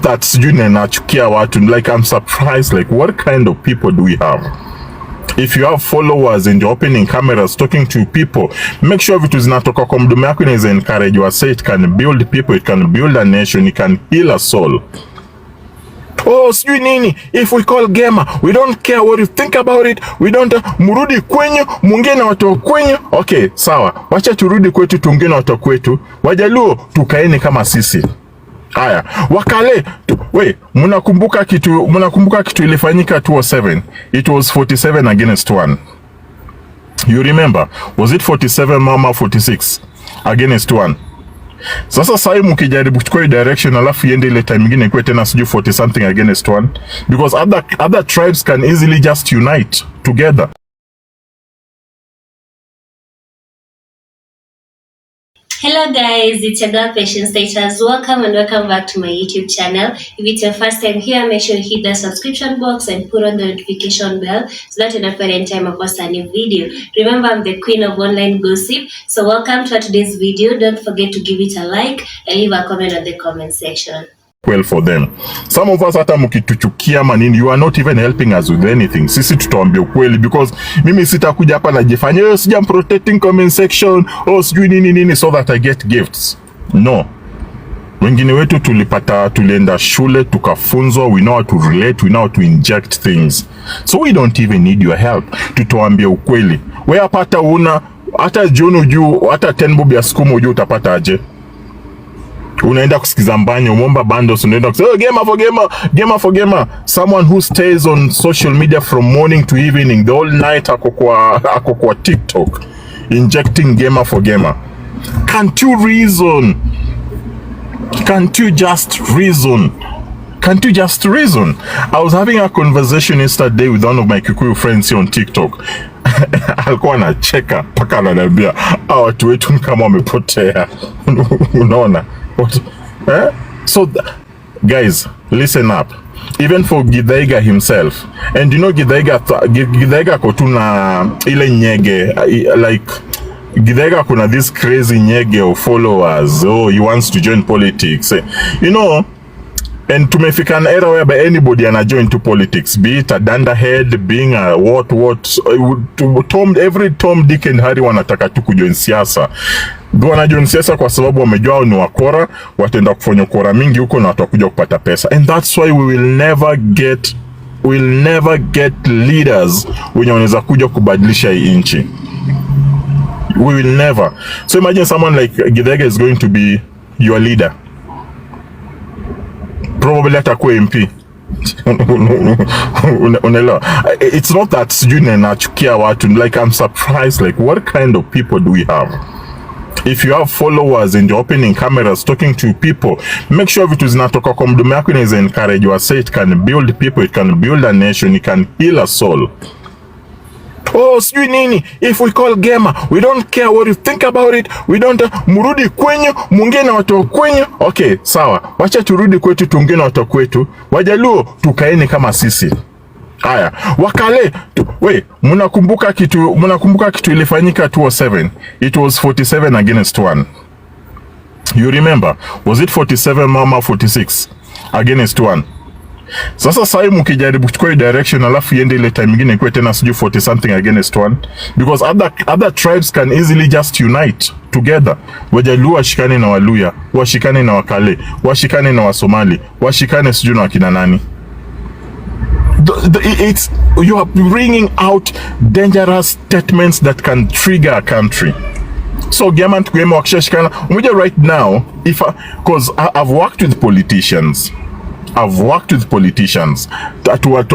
That's nachukia watu. Like, I'm surprised, like, what kind of people do we have? If you have followers and you're opening cameras talking to people, make sure vitu zinatoka kwa mdomo yako inaweza encourage you. Say it can build people, it can build a nation, it can heal a soul. Oh, sijui nini, if we call gamer, we don't care what you think about it, we don't, murudi kwenyu, muongee na watu kwenyu. Okay, sawa, wacha turudi kwetu, tuongee na watu kwetu. Wajaluo, tukaeni kama sisi. Haya, Wakale, mnakumbuka kitu ilifanyika 2007? It was 47 against 1. You remember? Was it 47 mama 46 against 1? Sasa sai mkijaribu kuchukua direction alafu iende ile time nyingine kwa tena siju 40 something against 1, because other tribes can easily just unite together. Hello guys, it's your girl Patience Status. Welcome and welcome back to my YouTube channel. If it's your first time here, make sure you hit the subscription box and put on the notification bell so that you don't miss any time I post a new video. Remember, I'm the queen of online gossip. So welcome to today's video. Don't forget to give it a like and leave a comment on the comment section. Well for them. Some of us hata mkituchukia manini, you are not even helping us with anything. Sisi tutaambia ukweli, because mimi sitakuja hapa najifanya sijam protecting comment section, sijui nini so that I get gifts. No. Wengine wetu tulienda shule, tukafunzwa, we know how to relate, we know how to inject things. So we don't even need your help. Tutaambia ukweli. Wewe hapata hata jono juu, hata 10 bob ya sukuma juu utapata aje? Unaenda kusikiza Mbanya, umomba bundles, unaenda kusema gamer for gamer. Someone who stays on social media from morning to evening, the whole night ako kwa TikTok injecting gamer for gamer. Can't you reason? Can't you just reason? I was having a conversation yesterday with one of my Kikuyu friends here on TikTok. Alikuwa anacheka mpaka ananiambia watu wetu kama wamepotea. Unaona? So guys, listen up. Even for Githaiga himself, and you know Githaiga kotuna ile nyege, like Githaiga kuna this crazy nyege of followers. He wants to join politics, you know. And tumefika an era whereby anybody ana join to politics, be it a danderhead, being a every Tom, Dick and Harry wanataka tu kujoin siasa. Wanajoin siasa kwa sababu wamejua ni wakora, wataenda kufanya ukora mingi huko na watakuja kupata pesa. And that's why we will never get leaders wenye wanaweza kuja kubadilisha hii nchi. We will never. So imagine someone like Githaiga is going to be your leader. Probably atakuwa MP. Unaelewa? It's not that sijui nachukia watu. Like, I'm surprised, like, what kind of people do we have? If you have followers and you're opening cameras talking to people, make sure vitu zinatoka kwa mdomo yako inaweza encourage you. Say it can build people, it can build a nation, it can heal a soul. Oh, sijui nini, if we call gamer, we don't care what you think about it, we don't, murudi kwenyu, muongee na watu kwenyu. Okay, sawa, wacha turudi kwetu, tuongee na watu kwetu. Wajaluo, tukaeni kama sisi. Haya, Wakale, mnakumbuka kitu ilifanyika 2007? It was 47 against 1. You remember? Was it 47 mama 46 against 1? Sasa sai mkijaribu kuchukua direction alafu iende ile time nyingine kwa tena siju 40 something against 1, because other tribes can easily just unite together. Wajaluo washikane na Waluya, washikane na Wakale, washikane na Wasomali, washikane siju na wakina nani. You are bringing out dangerous statements that can trigger a country. So gamer wakishashikana right now, because I've worked with politicians. To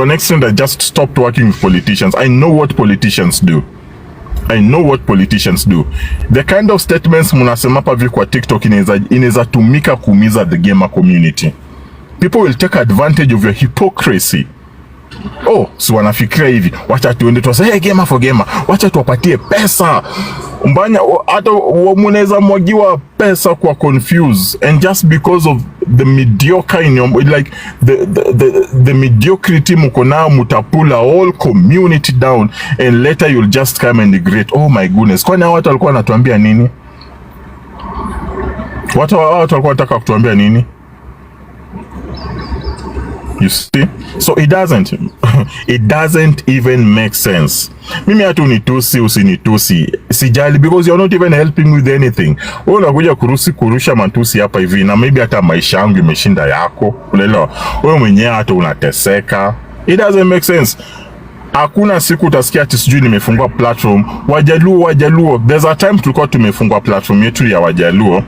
an extent I just stopped working with politicians. I know what politicians do. The kind of statements munasema hapa kwa TikTok inaweza tumika kuumiza the gamer community. People will take advantage of your hypocrisy. So wanafikiria hivi, wacha tuende tuwase, hey, gamer for gamer, wacha tuwapatie pesa. Mbanya, hata munaweza mwagiwa pesa kwa confuse, and just because of the mediocre in your, like the mediocrity mko nao, mutapula whole community down, and later you'll just come and regret. Oh my goodness, kwani watu walikuwa wanatuambia nini? Watu walikuwa wanataka kutuambia nini? You see? So it doesn't it doesn't even make sense. Mimi hatu nitusi usinitusi sijali, because you're not even helping with anything. Wewe unakuja kurusha matusi hapa hivi, na maybe hata maisha yangu imeshinda yako. Unaelewa? Wewe mwenyewe hata unateseka. It doesn't make sense. Hakuna siku utasikia ati sijui nimefungua platform Wajaluo. There's a time tulikuwa tumefungua platform yetu ya Wajaluo.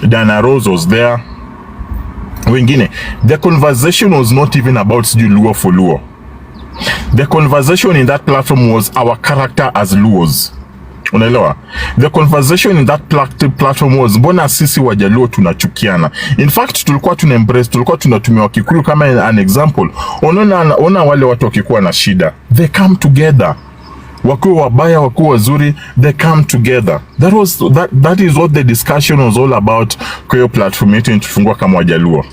Dana Rose was there. Wengine, the conversation was not even about sijui Luo for Luo. The conversation in that platform was our character as Luos. Unaelewa? The conversation in that platform was mbona sisi Wajaluo tunachukiana. In fact, tulikuwa embrace, tulikuwa tunatumia Wakikuyu kama an example. Ona wale watu wakikuwa na shida, they come together. Wakuwa wabaya, wakuwa wazuri, they come together. That is what the discussion was all about kwa hiyo platform yetu tufungua kama Wajaluo.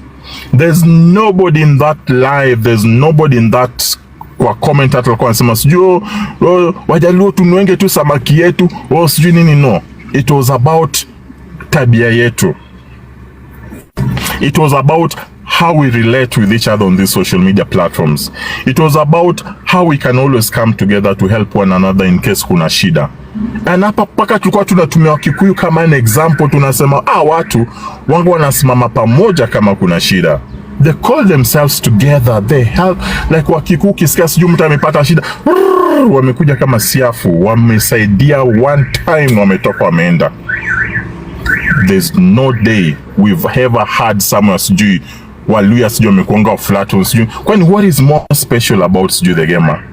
There's nobody in that live, there's nobody in that kwa comment hata walikuwa wanasema sijui Wajaluo tunwenge tu samaki yetu sijui nini. No, it was about tabia yetu. It was about how we relate with each other on these social media platforms. It was about how we can always come together to help one another in case kuna shida. And hapa paka tulikuwa tunatumia Wakikuyu kama an example, tunasema watu wangu wanasimama pamoja kama kuna shida. They call themselves together, they help. Like Wakikuyu kisikia sijui mtu amepata shida, wamekuja kama siafu, wamesaidia one time, wametoka wameenda. There's no day we've ever had someone sijui Waluya sijui wamekuanga flat sijui. Kwani what is more special about sijui the gamer?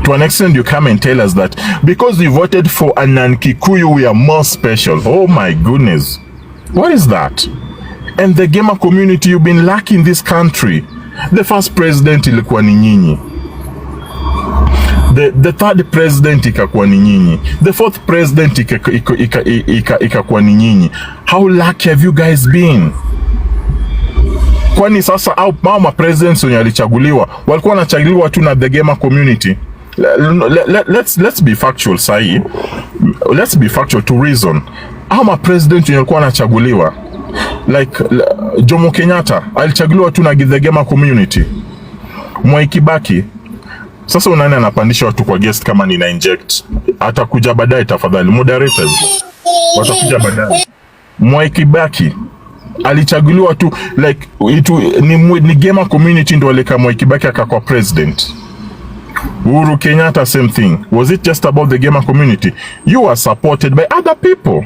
To an extent you come and tell us that because we voted for a non-Kikuyu we are more special. Oh my goodness. What is that? And the gamer community, you've been lacking this country. The first president ilikuwa ni nyinyi. The third president ikakuwa ni nyinyi. The fourth president ikakuwa ni nyinyi. How lucky have you guys been? Kwani sasa au mama presidents wenye alichaguliwa walikuwa wanachaguliwa tu na the gamer community? Let's be factual sahi. Let's be factual to reason. Ama president wenye walikuwa wanachaguliwa like Jomo Kenyatta alichaguliwa tu na the gamer community. Mwai Kibaki, sasa unani anapandisha watu kwa guest kama nina inject? Atakuja baadaye tafadhali moderators. Watakuja baadaye. Mwai Kibaki alichaguliwa tu like ni gamer community ndio waleka Mwai Kibaki akakuwa president. Uhuru Kenyatta same thing. Was it just about the gamer community? You are supported by other people.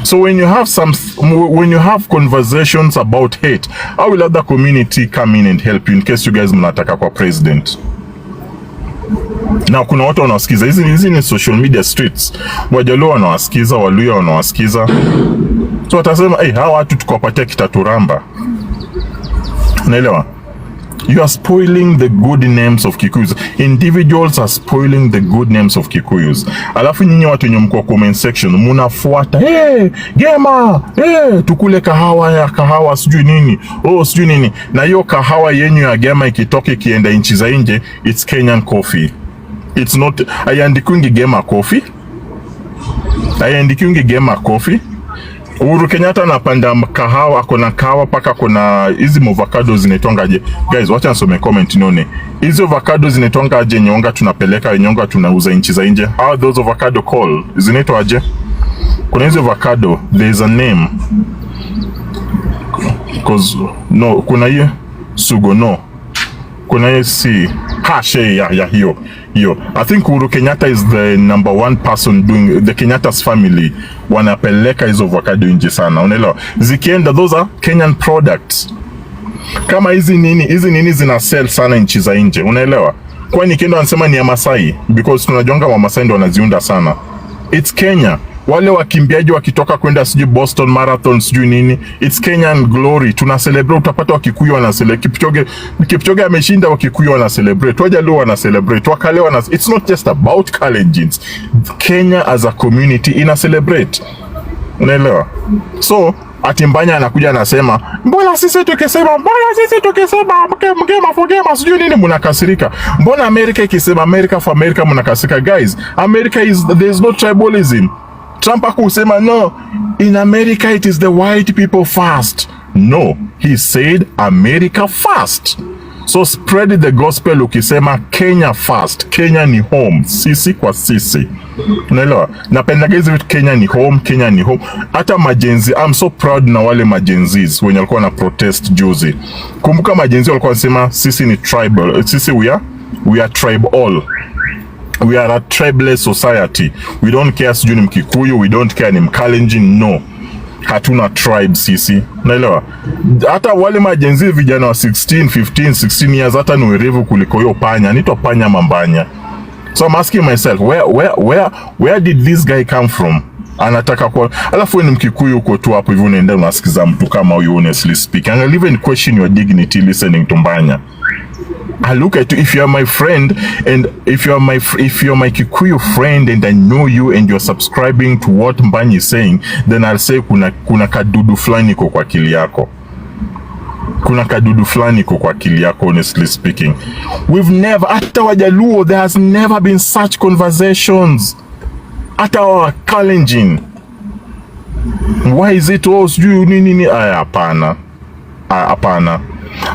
So when you have conversations about hate, how will other community come in and help you in case you guys mnataka kwa president? Na kuna watu wanawasikiza, hizi ni social media streets. Wajaluo wanawasikiza, Waluya wanawasikiza. So watasema hawa watu tukawapatia kitaturamba. Unaelewa? You are spoiling the good names of Kikuyus. Individuals are spoiling the good names of Kikuyus. Alafu nyinyi watu wenye mko comment section munafuata, gema, tukule kahawa sijui nini. Sijui nini. Na hiyo kahawa yenyu ya gema ikitoka ikienda nchi za nje, it's Kenyan coffee. It's not aiandikungi gema coffee. Aiandikungi gema coffee. Uhuru Kenyatta anapanda kahawa, akona kahawa paka akona hizi avocado zinaitwangaje? Guys, wacha nisome comment nione. Hizo avocado zinaitwangaje nyonga tunapeleka nyonga tunauza nchi za nje? How are those avocado called? Zinaitwaje? Kuna hizo avocado, there is a name. Because no, kuna hiyo sugo no. Kuna hiyo si hashe ya hiyo. I think Uhuru Kenyatta is the number one person doing the Kenyatta's family wanapeleka hizo avocado nje sana. Unaelewa? Zikienda those are Kenyan products. Kama hizi nini zina sell sana nchi za nje. Unaelewa? Kwani kendo wanasema ni ya Masai because tunajonga wa Masai ndio wanaziunda sana. It's Kenya. Wale wakimbiaji wakitoka kwenda sijui Boston Marathon sijui nini, it's Kenyan glory. Tuna celebrate, utapata Wakikuyu wana celebrate. Kipchoge ameshinda, Wakikuyu wana celebrate. Wajaluo wana celebrate. Wakale wana. It's not just about Kalenjins. Kenya as a community ina celebrate. Unaelewa? So ati Mbanya anakuja anasema mbona sisi tukisema mgema for gema sijui nini mnakasirika. Mbona America ikisema America for America mnakasirika? Guys, America there's no tribalism. Trump akusema no, in America it is the white people first. No, he said America first. So spread the gospel ukisema Kenya first. Kenya ni home, sisi kwa sisi. Unaelewa? Napendaga hizi vitu, Kenya ni home, Kenya ni home. Hata majenzi, I'm so proud na wale majenzis wenye walikuwa na protest juzi. Kumbuka majenzi walikuwa wanasema sisi ni tribal, sisi we are tribal. We are a tribeless society. We don't care sijui ni Mkikuyu, we don't care ni Mkalenjin, no. Hatuna tribe sisi. Unaelewa? Hata wale majenzi vijana wa 16, 15, 16 years hata ni werevu kuliko hiyo panya. Nito panya Mbanya. So I'm asking myself, where did this guy come from? Anataka kwa, alafu wewe ni Mkikuyu uko tu hapo hivi unaenda unasikiza mtu kama huyu, honestly speaking. I'll even question your dignity listening to Mbanya. I look at you, if you are my friend and if you're my Kikuyu friend and I know you and you're subscribing to what Mbanya is saying, then I'll say kuna kadudu fulani kwa akili yako. Kuna kadudu fulani kwa akili yako, honestly speaking. We've never, hata Wajaluo, there has never been such conversations. Hata wa Kalenjin. Why is it all sijui nini? Hapana. Hapana.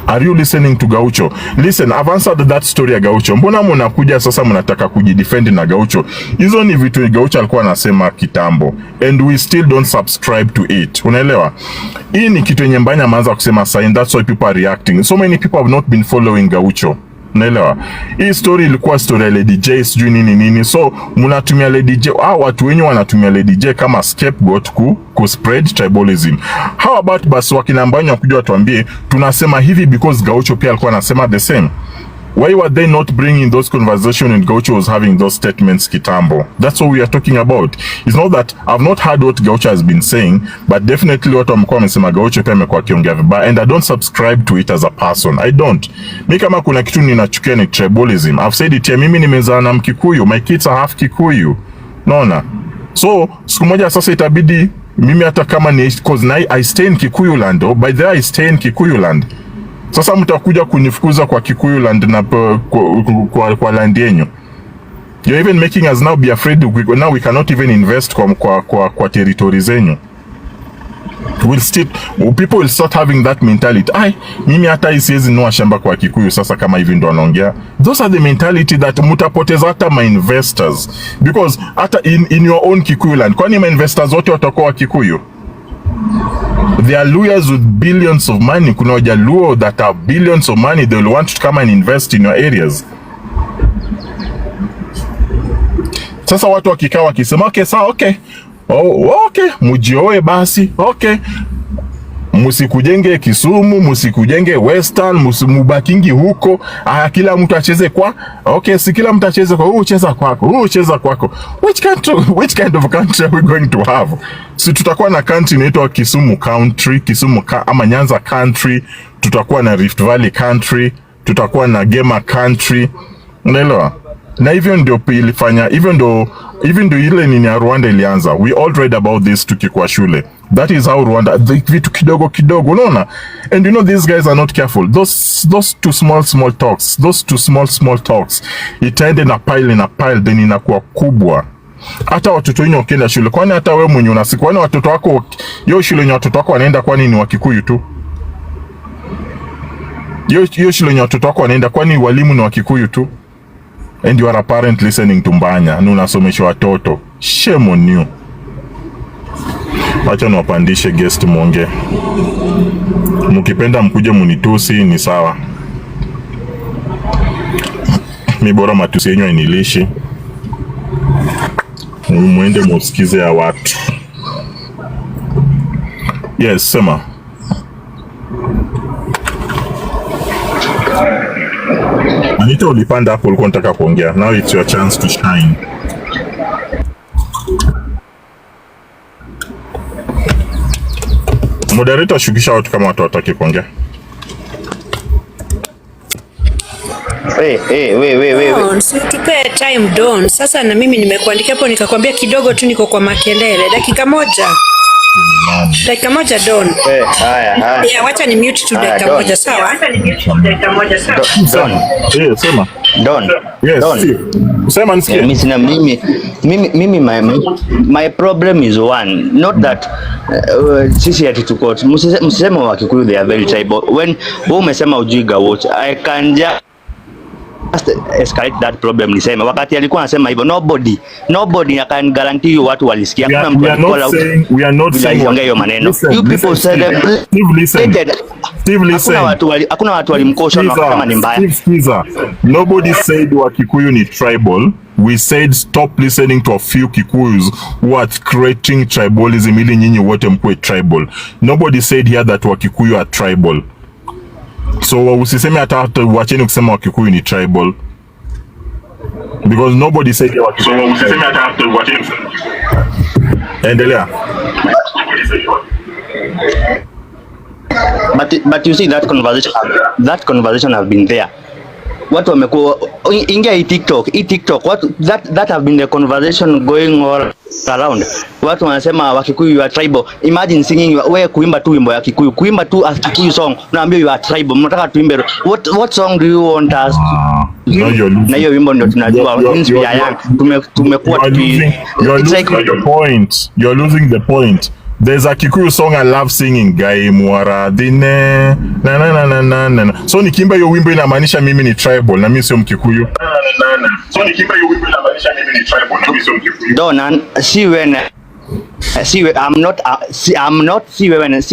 Are you listening to Gaucho? Listen, I've answered that story ya Gaucho. Mbona mnakuja sasa mnataka kujidefend na Gaucho? Hizo ni vitu Gaucho alikuwa anasema kitambo. And we still don't subscribe to it. Unaelewa? Hii ni kitu yenye Mbanya ameanza kusema sign, that's why people are reacting. So many people have not been following Gaucho. Unaelewa? Hii story ilikuwa story ya Lady J sijui nini. So mnatumia Lady J, watu wenye wanatumia Lady J kama scapegoat ku spread tribalism. How about basi wakina Mbanya wakuja watuambie tunasema hivi because Gaucho pia alikuwa anasema the same. Why were they not bringing those conversations when Gaucho was having those statements kitambo? That's what we are talking about. It's not that I've not heard what Gaucho has been saying, but definitely watu wamekuwa wamesema Gaucho pia amekuwa akiongea vibaya, and I don't subscribe to it as a person. I don't. Mimi kama kuna kitu ninachukia ni tribalism. I've said it here, mimi nimezaa na Mkikuyu, my kids are half Kikuyu. Naona. So, siku moja sasa itabidi mimi hata kama ni because I stay in Kikuyu land, or by the way I stay in Kikuyu land. Sasa mtakuja kunifukuza kwa Kikuyu land na kwa land yenyu. You're even making us now be afraid. Now we cannot even invest kwa territory zenyu. People will start having that mentality. Mimi hata isiwezi nunua shamba kwa Kikuyu sasa kama hivi ndo wanaongea. Those are the mentality that mutapoteza hata my investors. Because hata in your own Kikuyu land, kwani my investors wote watakuwa wa Kikuyu? They are lawyers with billions of money. Kuna Wajaluo that have billions of money. They will want to come and invest in your areas. Sasa watu wakikaa wakisema okay, sawa, okay. Okay, mujioe basi. Okay. Musikujenge Kisumu, musikujenge Western, musimubakingi huko. Kila mtu acheze kwa. Okay, si kila mtu acheze kwa. Ucheza kwako. Ucheza kwako. Which kind of country are we going to have? Si tutakuwa na country inaitwa Kisumu country, ama Nyanza country, tutakuwa na Rift Valley country, tutakuwa na Gema country. Unaelewa? Na hivyo ndio ilifanya, hivyo ndio ile nini ya Rwanda ilianza. We all read about this tukikuwa shule. That is how Rwanda, vitu kidogo, unaona? And you know these guys are not careful. Those two small talks, itaende na pile, then inakuwa kubwa. Hata watoto wenyu wakienda shule, kwani hata wewe mwenye unasiku, kwani watoto wako, hiyo shule yenye watoto wako wanaenda kwani ni wa Kikuyu tu? Hiyo shule yenye watoto wako wanaenda kwani walimu ni wa Kikuyu tu? And you are a parent listening to Mbanya, na unasomesha watoto. Shame on you. Acha niwapandishe guest monge. Mkipenda mkuje munitusi ni sawa. Mi bora matusi yenyu inilishi. Mwende musikize ya watu. Yes, sema. Anita, ulipanda hapo, ulikuwa unataka kuongea. Now it's your chance to shine. Moderator, shukisha watu kama watu wataki kuongea. Don, si tupe time Don. Sasa na mimi nimekuandikia hapo nikakwambia kidogo tu niko kwa makelele. Dakika moja Don. Haya. Wacha ni mute tu dakika moja, sawa? Sema. Don. Yes, Don. Sema nisikie. Mimi my problem is one, not that sisi ati tuko msisema wa Kikuyu they are very tribal. When umesema ujiga watch, I can just escalate that problem. Nisema wakati alikuwa anasema hivyo, nobody I can guarantee you watu walisikia. Kuna mtu we are not saying hiyo maneno. You people said Steve, listen. Hakuna watu walimkosha na kama ni mbaya. Nobody said wa Kikuyu ni tribal. We said stop listening to a few Kikuyus who are creating tribalism ili nyinyi wote mkuwe tribal. Nobody said here that wa Kikuyu are tribal. So usiseme hata wacheni kusema wa Kikuyu ni tribal. Because nobody said wa Kikuyu. So usiseme hata wacheni. Endelea. But you see that conversation have been there. Watu wamekuwa ingia TikTok what that have been the conversation going all around. Watu wanasema wa Kikuyu you are tribal. Imagine singing wewe kuimba tu wimbo ya Kikuyu, kuimba tu a Kikuyu song, unaambia you are tribal. Mnataka tuimbe what song do you want us? Na hiyo wimbo ndio tunajua since we are young. Tumekuwa you're losing the point. There's a Kikuyu song I love singing, Gai Mwara Dine na. So nikimba hiyo wimbo inamaanisha mimi ni tribal na mimi sio Mkikuyu. So nikimba hiyo wimbo inamaanisha mimi ni tribal na mimi sio Mkikuyu. Donan, see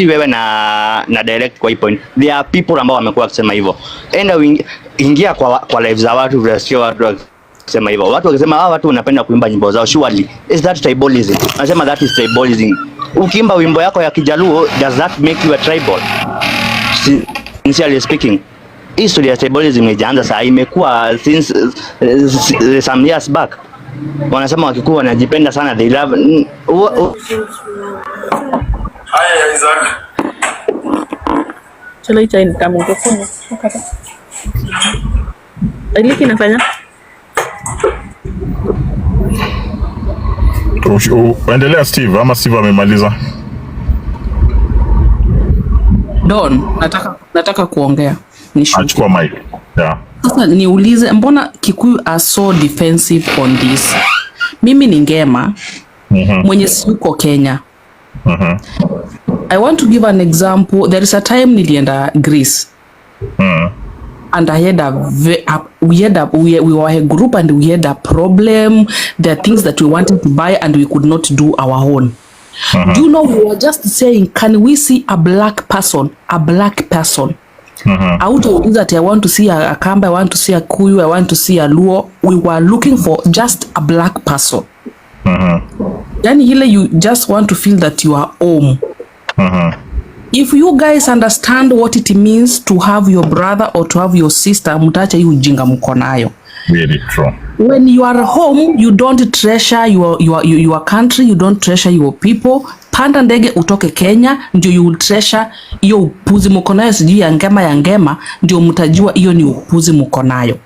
wewe na direct kwa hii point. There are people ambao wamekuwa kusema hivyo. Enda ingia kwa live za watu, unasikia watu kusema hivyo. Watu wakisema watu wanapenda kuimba nyimbo zao, surely is that tribalism? Nasema that is tribalism. Ukiimba wimbo yako ya Kijaluo, does that make you a tribal? Sincerely speaking, history ya tribalism imeanza saa, imekuwa since some years back. Wanasema Wakikuyu wanajipenda sana, they love haya Isaac. Chalo icha kama microphone. Okay. Ile kinafanya endelea Steve, ama Steve amemaliza? Don, nataka kuongea. Achukua mic. Yeah. Sasa niulize, mbona Kikuyu are so defensive on this? Mimi ni ngema mwenye siko Kenya. I want to give an example. There is a time nilienda Greece. And I had we were a group and we had a problem. There are things that we wanted to buy and we could not do our own. Do you know, we were just saying, can we see a black person? I would do that. I want to see a Kamba, I want to see a Kuyu, I want to see a Luo. We were looking for just a black person. Then you just want to feel that you are home. If you guys understand what it means to have your brother or to have your sister, mutacha yu ujinga mko nayo. Very true. When you are home, you don't treasure your country, you don't treasure your people. Panda ndege utoke Kenya, ndio you will treasure iyo upuzi mko nayo, sijui ya ngema, ndio mtajua iyo ni upuzi mko nayo.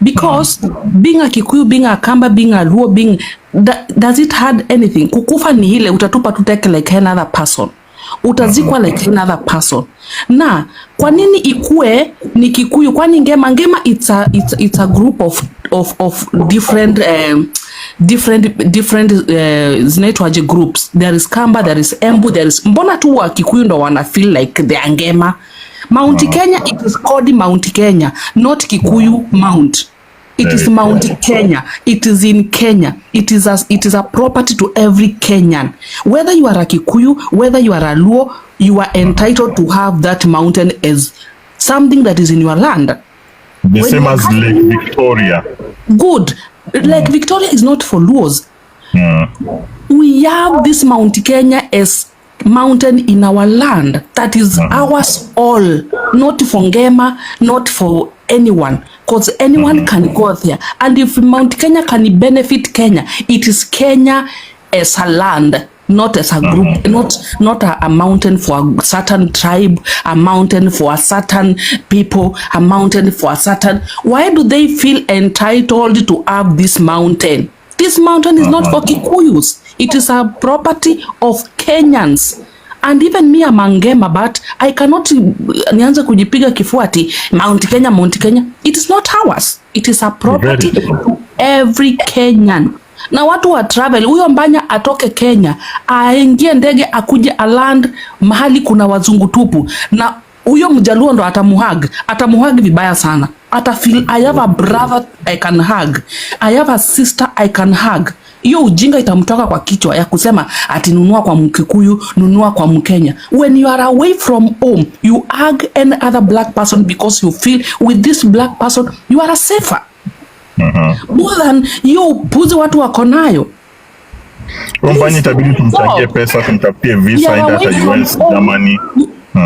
Because being a Kikuyu, being a Kamba, being a Luo, does it hurt anything? Kukufa ni ile, utatupa tuteke like another person. Utazikwa like another person. Na kwa nini ikue ni Kikuyu? Kwani ngema it's a group of different zinaitwaje groups. There is Kamba, there is Embu, there is mbona tu wa Kikuyu ndo wana feel like they are ngema. Mount Kenya, it is called Mount Kenya, not Kikuyu Mount. It is Mount Kenya. It is in Kenya. It is a property to every Kenyan. Whether you are a Kikuyu, whether you are a Luo, you are entitled to have that mountain as something that is in your land. The same as Lake Victoria. Good. Lake Victoria is not for Luos. We have this Mount Kenya as mountain in our land that is ours all, not for Ngema, not for anyone, because anyone can go there. And if Mount Kenya can benefit Kenya, it is Kenya as a land, not as a group, not a mountain for a certain tribe, a mountain for a certain people, a mountain for a certain. Why do they feel entitled to have this mountain? This mountain is not for Kikuyus. It is a property of Kenyans. And even me am Angema, but I cannot nianze kujipiga kifuati Mount Kenya. It is not ours. It is a property to every Kenyan. Na watu wa travel, huyo Mbanya atoke Kenya, aingie ndege akuje aland mahali kuna wazungu tupu, na huyo Mjaluo ndo atamuhag vibaya sana. Feel I have a brother I can hug, I have a sister I can hug. Hiyo ujinga itamtoka kwa kichwa ya kusema ati nunua kwa Mkikuyu, nunua kwa Mkenya. When you are away from home, you hug any other black person because you feel with this black person you are safer. More than you puzi watu wako nayo. Mbanya itabidi tumtakie pesa, tumtafutie visa enda hata US, Germany.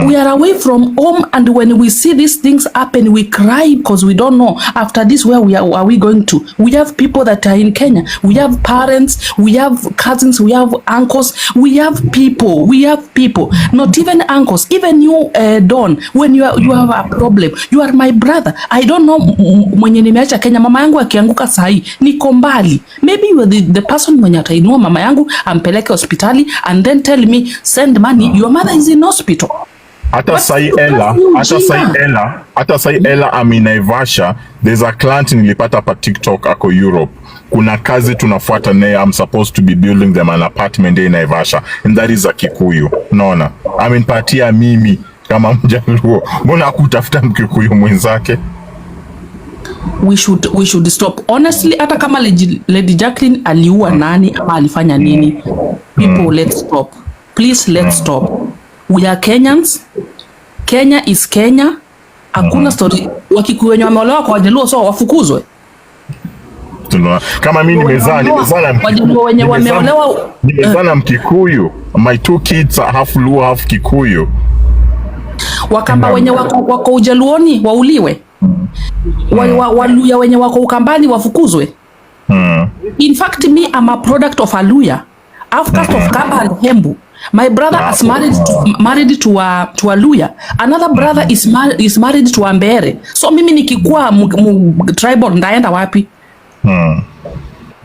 We are away from home, and when we see these things happen, we cry because we don't know after this where are we going to. We have people that are in Kenya. We have parents, we have cousins, we have uncles, we have people. Not even uncles, even you, Don. When you have a problem, you are my brother. I don't know mwenye nimeacha Kenya. Mama yangu akianguka sahi niko mbali. Maybe you are the person mwenye atainua mama yangu ampeleke hospitali and then tell me send money. Your mother is in hospital. Hata sai Ella ami Naivasha, there's a client nilipata pa TikTok ako Europe. Kuna kazi tunafuata naye, I'm supposed to be building them an apartment in Naivasha, and that is a Kikuyu. Naona amenipatia mimi kama Mjaluo, mbona kutafuta Mkikuyu mwenzake? We should stop. Honestly, hata kama Lady Jacqueline aliua nani ama alifanya nini, people, let's stop. Please, let's stop. We are Kenyans. Kenya is Kenya. Hakuna story Wakikuyu wenye wameolewa kwa Wajaluo so wafukuzwe. Kama mimi nimezana Mkikuyu. My 2 kids are half Luo, half Kikuyu. Wakamba wenye wako Ujaluoni wauliwe. Waluya wenye wako Ukambani wafukuzwe. In fact, me I'm a product of a Luya. I've cast of Kamba and Hembu. My brother is married to a Luya. Another brother is married to a Mbere. So mimi nikikuwa tribal ndaenda wapi?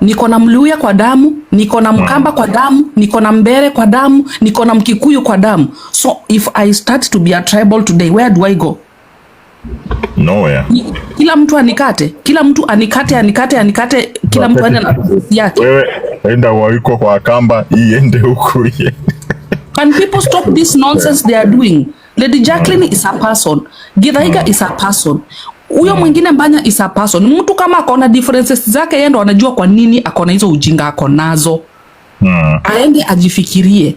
Niko na Mluya kwa damu, niko na Mkamba kwa damu, niko na Mbere kwa damu, niko na Mkikuyu kwa damu. So if I start to be a tribal today, where do I go? Nowhere. Kila mtu anikate, kila mtu anikate, kila mtu aende na nafasi yake. Wewe enda waiko kwa Kamba, iende huku. And people stop this nonsense they are doing. Lady Jacqueline is a person. Githaiga is a person. Huyo mwingine Mbanya is a person. Mtu kama akona differences zake yeye ndo anajua kwa nini akona hizo ujinga akonazo. Aende ajifikirie.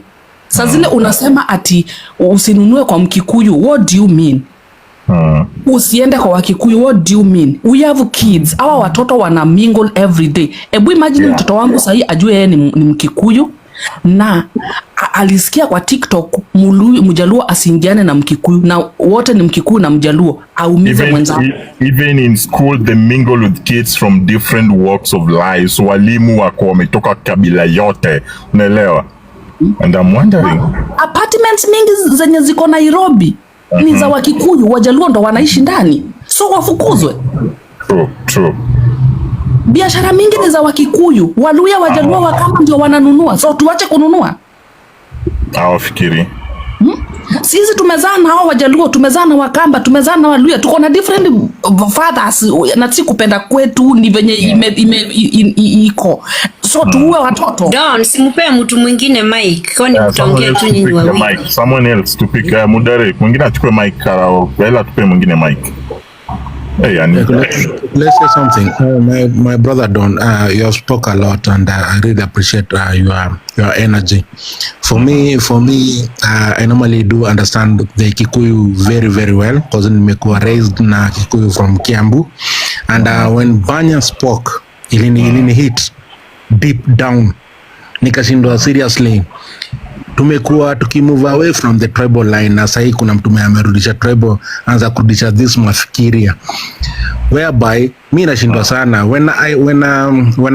Sasa zile unasema ati usinunue kwa Mkikuyu, what do you mean? Usiende kwa Wakikuyu, what do you mean? We have kids. Hawa watoto wana mingle every day. Ebu imagine mtoto wangu sahi ajue yeye ni Mkikuyu na alisikia kwa TikTok Mjaluo asiingiane na Mkikuyu na wote ni Mkikuyu na Mjaluo aumize mwenzao. Even in school they mingle with kids from different walks of life. So walimu wako wametoka kabila yote, unaelewa? And I'm wondering, apartments mingi zenye ziko Nairobi ni za Wakikuyu, Wajaluo ndo wanaishi ndani. So wafukuzwe. True. Biashara mingi ni za Wakikuyu, Waluya, Wajaluo, Wakamba ndio wananunua. So tuache kununua. Hawafikiri. Sisi tumezaa na hao Wajaluo, tumezaa na Wakamba, tumezaa na Waluya, tuko na different fathers na si kupenda kwetu ni venye iko. So tuue watoto. Don, simupea mtu mwingine mic, kwani mtaongea tu nyinyi wawili. Someone else to pick Mudare, mwingine achukue mic karao, wala tupe mwingine mic. Hey, let's say something. My brother Don, you have spoke a lot, and I really appreciate your energy. For me, I normally do understand the Kikuyu very, very well because nimekuwa raised na Kikuyu from Kiambu, and when Mbanya spoke, ilini hit deep down, nikashindwa seriously. Tumekuwa tukimove away from the tribal line, na sasa kuna mtu amerudisha tribal, anza kurudisha this mafikiria, whereby mimi nashindwa sana when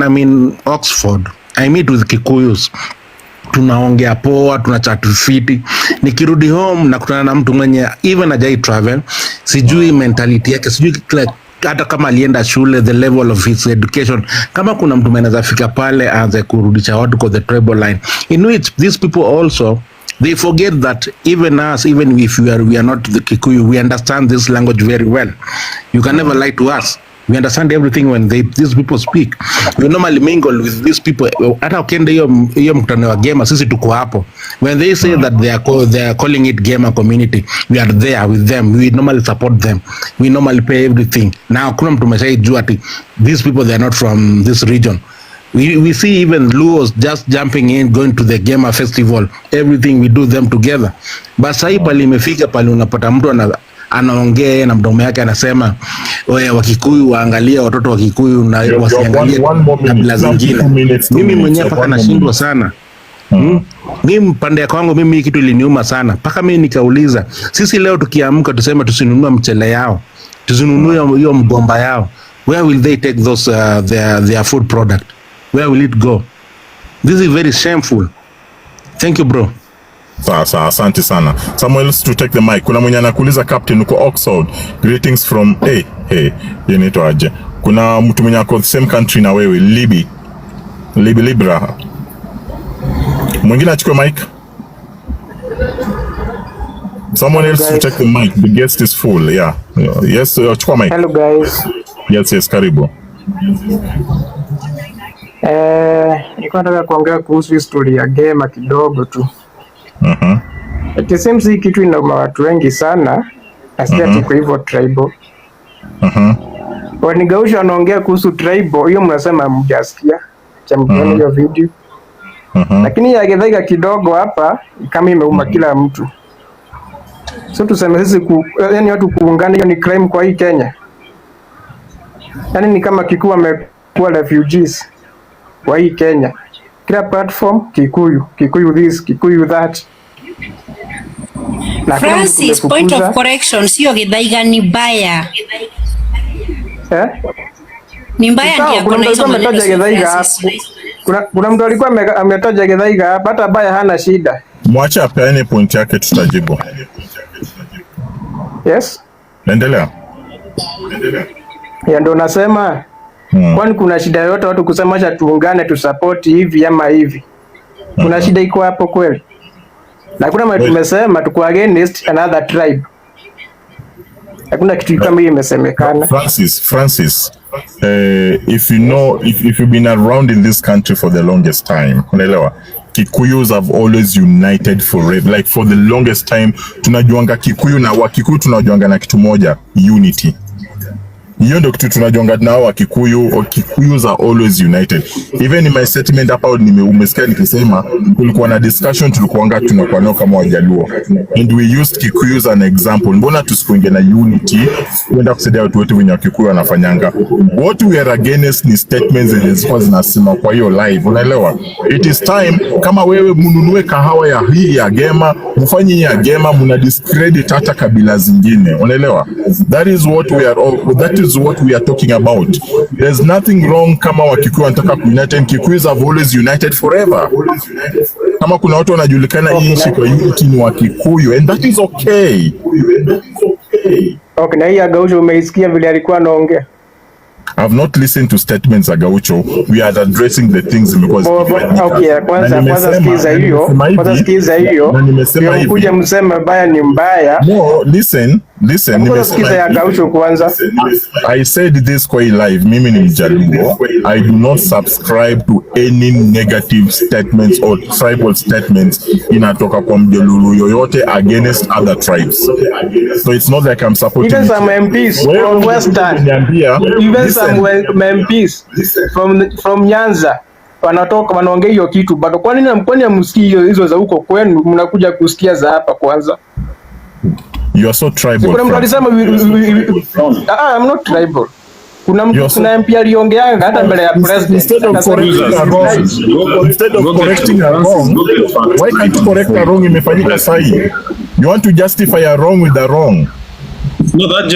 I'm in Oxford, I meet with Kikuyus, tunaongea poa, tunachat fiti. Nikirudi home nakutana na mtu mwenye even ajai travel, sijui mentality yake, sijui hata kama alienda shule, the level of his education. Kama kuna mtu anaweza fika pale aanze kurudisha watu kwa the tribal line, in which these people also They forget that even us, even if we are not the Kikuyu, we understand this language very well. You can never lie to us. We understand everything when these people speak. We normally mingle with these people. Hata ukienda hiyo mkutano wa gamer, sisi tuko hapo. When they say that they are calling it gamer community, we are there with them. We normally support them. We normally pay everything. Now kuna mtu ameshaijua ati these people, they are not from this region. We see even Luos just jumping in, going to the gamer festival, everything we do them together. But sahi pali imefika pali unapata mtu anaongea na mdomo yake anasema Wakikuyu waangalie watoto wa Kikuyu na wasiangalie kabila zingine. Mimi mwenyewe paka nashindwa sana. Mimi pande kwangu mimi kitu iliniuma sana. Paka mimi nikauliza, sisi leo tukiamka tuseme tusinunue mchele yao, tusinunue hiyo mgomba yao, where will they take those their food product? Where will it go? This is very shameful. Thank you, bro. Sawa, asante sana. Someone else to take the mic. Kuna mwenye anakuuliza captain, uko Oxford. Greetings from inaitwa aje? Kuna mtu mwenye ako same country na wewe, Libra. Mwingine achukue mic. Someone else to take the mic. The guest is full. Yeah. Yes, achukua mic. Hello guys. Yes, karibu. Nilikuwa nataka kuongea kuhusu historia ya game kidogo tu. It seems hii kitu inauma watu wengi sana, asiati kwa hivyo tribal. Wanigausha wanaongea kuhusu tribal, hiyo mnasema mjasikia cha mkiona hiyo video. Lakini ya Githaiga kidogo hapa kama imeuma kila mtu. So tuseme sisi yani watu kuungana, hiyo ni crime kwa hii Kenya. Yani ni kama Kikuyu wamekuwa refugees kwa hii Kenya. Kila platform Kikuyu this, Kikuyu that. Francis, point of correction, sio Githaiga ni Mbanya. Ni Mbanya ndiye akona hizo maneno. Kuna mtu alikuwa ametaja Githaiga hapa, hata Mbanya hana shida. Mwacha apeane point yake tutajibu. Yes? Endelea. Ya ndo nasema kwani kuna shida yote watu kusema acha tuungane tu support hivi ama hivi? Kuna shida iko hapo kweli? Na kuna mtu tumesema tuko against another tribe. Hakuna kitu kama hiyo imesemekana. Francis, if you know, if you've been around in this country for the longest time, unaelewa, Kikuyus have always united forever. Like for the longest time, tunajuanga Kikuyu na Wakikuyu tunajuanga na kitu moja, unity. Hiyo ndio kitu tunajuanga na Wakikuyu. Kikuyus are always united. Even in my statement hapa umesikia nikisema kulikuwa na discussion, tulikuanga tunakuwa nao kama Wajaluo, and we used Kikuyu as an example. Mbona tusikuinge na unity kwenda kusaidia watu wote wenye Wakikuyu wanafanyanga? What we are against ni statements zilizokuwa zinasema kwa hiyo live, unaelewa? It is time kama wewe mnunue kahawa ya hii ya Gema, mfanye ya Gema, mna discredit hata kabila zingine, unaelewa? That is what we are talking about. There's nothing wrong kama Wakikuyu wanataka kuunite. Kikuyus have always united forever. Kama kuna watu wanajulikana hii nchi kwa unity ni Wakikuyu, and that is okay. Okay, na hii Gaucho umeisikia vile alikuwa anaongea? I've not listened to statements za Gaucho. We are addressing the things because okay, kwanza sikiza hiyo. Na nimesema hivi. Kuja msema Mbanya ni mbaya. No, listen, nimesema ya Gaucho kwanza. I said this kwa live. Mimi ni Mjaluo. I do not subscribe to any negative statements or tribal statements inatoka kwa Mjaluo yoyote against other tribes. So it's not like I'm supporting even some MPs from Western. Even some MPs from Nyanza wanatoka wanaongea hiyo kitu bado. Kwa nini amsikii hizo za huko kwenu, mnakuja kusikia za hapa kwanza? You are so tribal. Kuna mtu alisema I'm not tribal. Kuna MP aliongeanga hata mbele ya president. Instead of correcting a wrong, why can't you correct a wrong imefanyika sahi? You want to justify a wrong with a wrong. No, that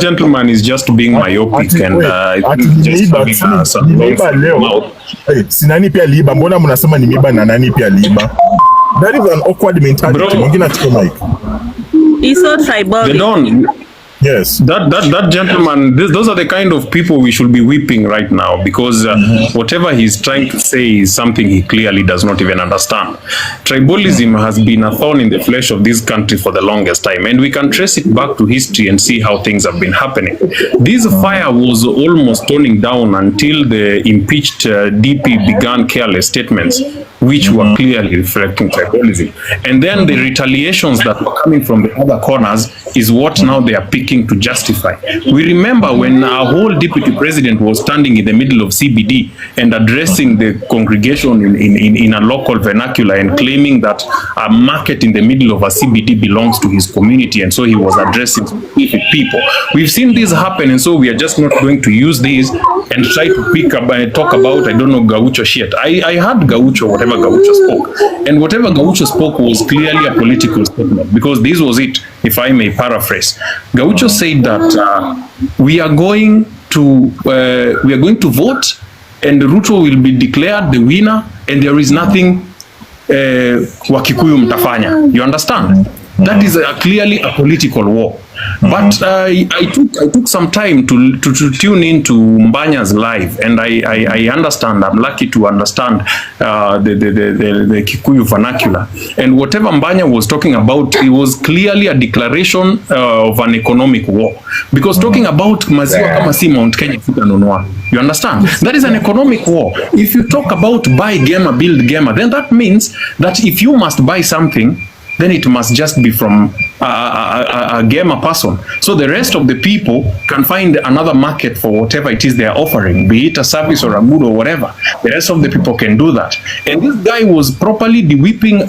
gentleman is just being myopic and sinani pia liba. Mbona mnasema ni miba na nani pia liba? That is an awkward mentality. Mwingine achukue mic. It's so tribal. Yes. That gentleman, those are the kind of people we should be weeping right now, because whatever he's trying to say is something he clearly does not even understand. Tribalism has been a thorn in the flesh of this country for the longest time, and we can trace it back to history and see how things have been happening. This fire was almost toning down until the impeached DP began careless statements, which were clearly reflecting tribalism. And then the retaliations that were coming from the other corners is what now they are picking to justify. We remember when our whole deputy president was standing in the middle of CBD and addressing the congregation in a local vernacular and claiming that a market in the middle of a CBD belongs to his community, and so he was addressing specific people. We've seen this happen, and so we are just not going to use these and try to pick up and talk about, I don't know, Gaucho shit. I heard Gaucho, whatever Gaucho spoke, and whatever Gaucho spoke was clearly a political statement, because this was it, if I may paraphrase. Gaucho said that we are going to vote, and Ruto will be declared the winner, and there is nothing Wakikuyu mtafanya. You understand? That is clearly a political war. But I took some time to tune into Mbanya's live, and I understand. I'm lucky to understand the Kikuyu vernacular. And whatever Mbanya was talking about, it was clearly a declaration of an economic war. Because talking about maziwa kama si Mount Kenya sitanunua. You understand? That is an economic war. If you talk about buy Gema, build Gema, then that means that if you must buy something, then it must just be from a gamer person. So the rest of the people can find another market for whatever it is they are offering, be it a service or a good or whatever. The rest of the people can do that. And this guy was properly de-whipping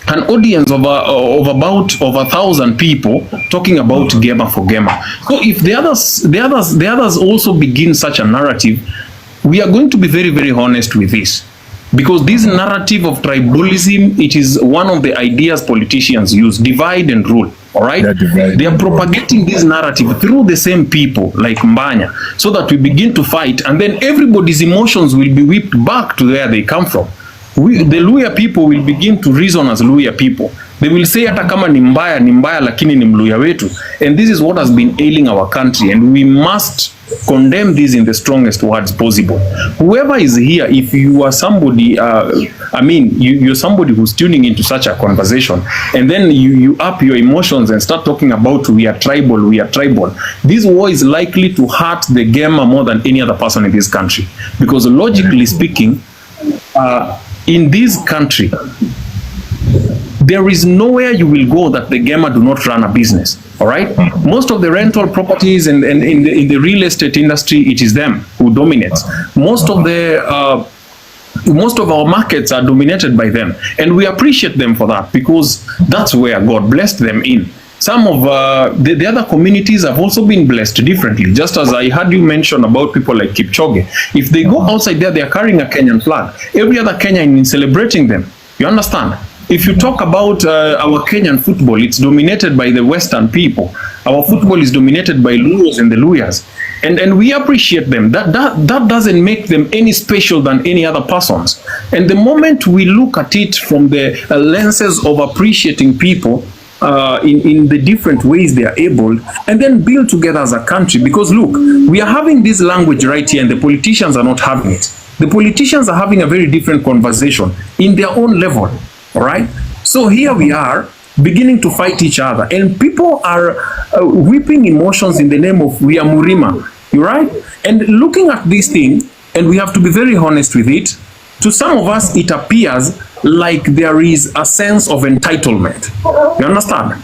an audience of about 1,000 people talking about gamer for gamer. So if the others also begin such a narrative, we are going to be very, very honest with this. Because this narrative of tribalism, it is one of the ideas politicians use, divide and rule, all right? They are propagating this narrative through the same people, like Mbanya, so that we begin to fight, and then everybody's emotions will be whipped back to where they come from. The Luya people will begin to reason as Luya people. They will say hata kama ni mbaya lakini ni Mluya wetu. And this is what has been ailing our country, and we must condemn this in the strongest words possible. Whoever is here, if you are somebody, you're somebody who's tuning into such a conversation, and then you up your emotions and start talking about we are tribal. This war is likely to hurt the gamer more than any other person in this country. Because logically speaking, in this country, there is nowhere you will go that the gamer do not run a business. All right. Most of the rental properties and in the real estate industry, it is them who dominates. Most of our markets are dominated by them, and we appreciate them for that, because that's where God blessed them in. Some of the other communities have also been blessed differently. Just as I heard you mention about people like Kipchoge, if they go outside there, they are carrying a Kenyan flag. Every other Kenyan is celebrating them. You understand? If you talk about our Kenyan football, it's dominated by the Western people. Our football is dominated by Luyas and the Luyas. And we appreciate them. That doesn't make them any special than any other persons. And the moment we look at it from the lenses of appreciating people in the different ways they are able, and then build together as a country. Because look, we are having this language right here, and the politicians are not having it. The politicians are having a very different conversation in their own level. All right. So here we are beginning to fight each other, and people are whipping emotions in the name of we are Murima. You right? And looking at this thing, and we have to be very honest with it, to some of us it appears like there is a sense of entitlement. You understand?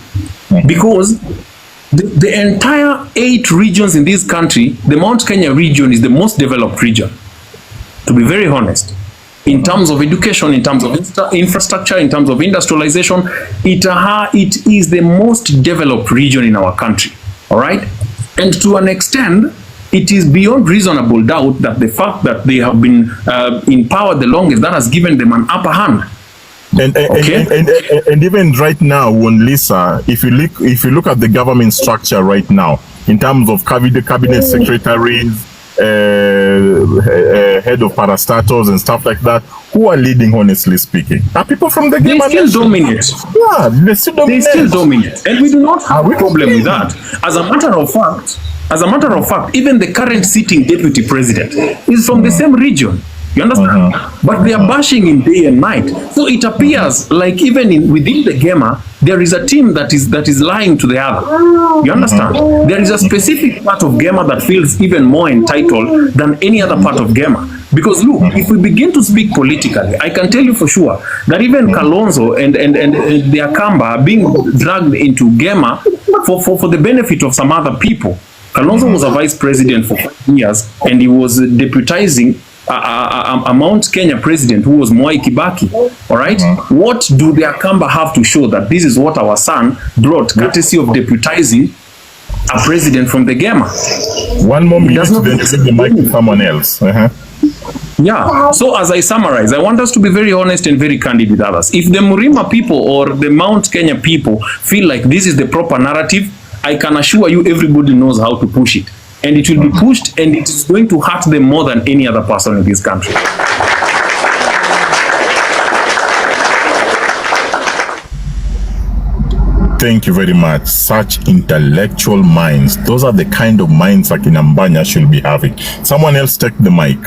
Because the entire 8 regions in this country, the Mount Kenya region is the most developed region, to be very honest. In terms of education, in terms of infrastructure, in terms of industrialization, it is the most developed region in our country. All right? And to an extent, it is beyond reasonable doubt that the fact that they have been in power the longest, that has given them an upper hand. And even right now, when Lisa, if you look at the government structure right now, in terms of cabinet secretaries, head of parastatals and stuff like that, who are leading, honestly speaking, are people from the game. They still dominate. Yeah, they still dominate. And we do not have a problem with that. As a matter of fact, even the current sitting deputy president is from the same region. You understand? But they are bashing in day and night. So it appears like even within the Gema, there is a team that is lying to the other. You understand? There is a specific part of Gema that feels even more entitled than any other part of Gema. Because look, if we begin to speak politically, I can tell you for sure that even Kalonzo and the Akamba are being dragged into Gema for the benefit of some other people. Kalonzo was a vice president for 5 years and he was deputizing a Mount Kenya president who was Mwai Kibaki. All right. What do the Akamba have to show that this is what our son brought, courtesy of deputizing a president from the Gema? One more minute, then you give the mic to someone else. Yeah. So as I summarize, I want us to be very honest and very candid with others. If the Murima people or the Mount Kenya people feel like this is the proper narrative, I can assure you everybody knows how to push it. And it will be pushed and it is going to hurt them more than any other person in this country. Thank you very much. Such intellectual minds. Those are the kind of minds like in Mbanya should be having. Someone else take the mic.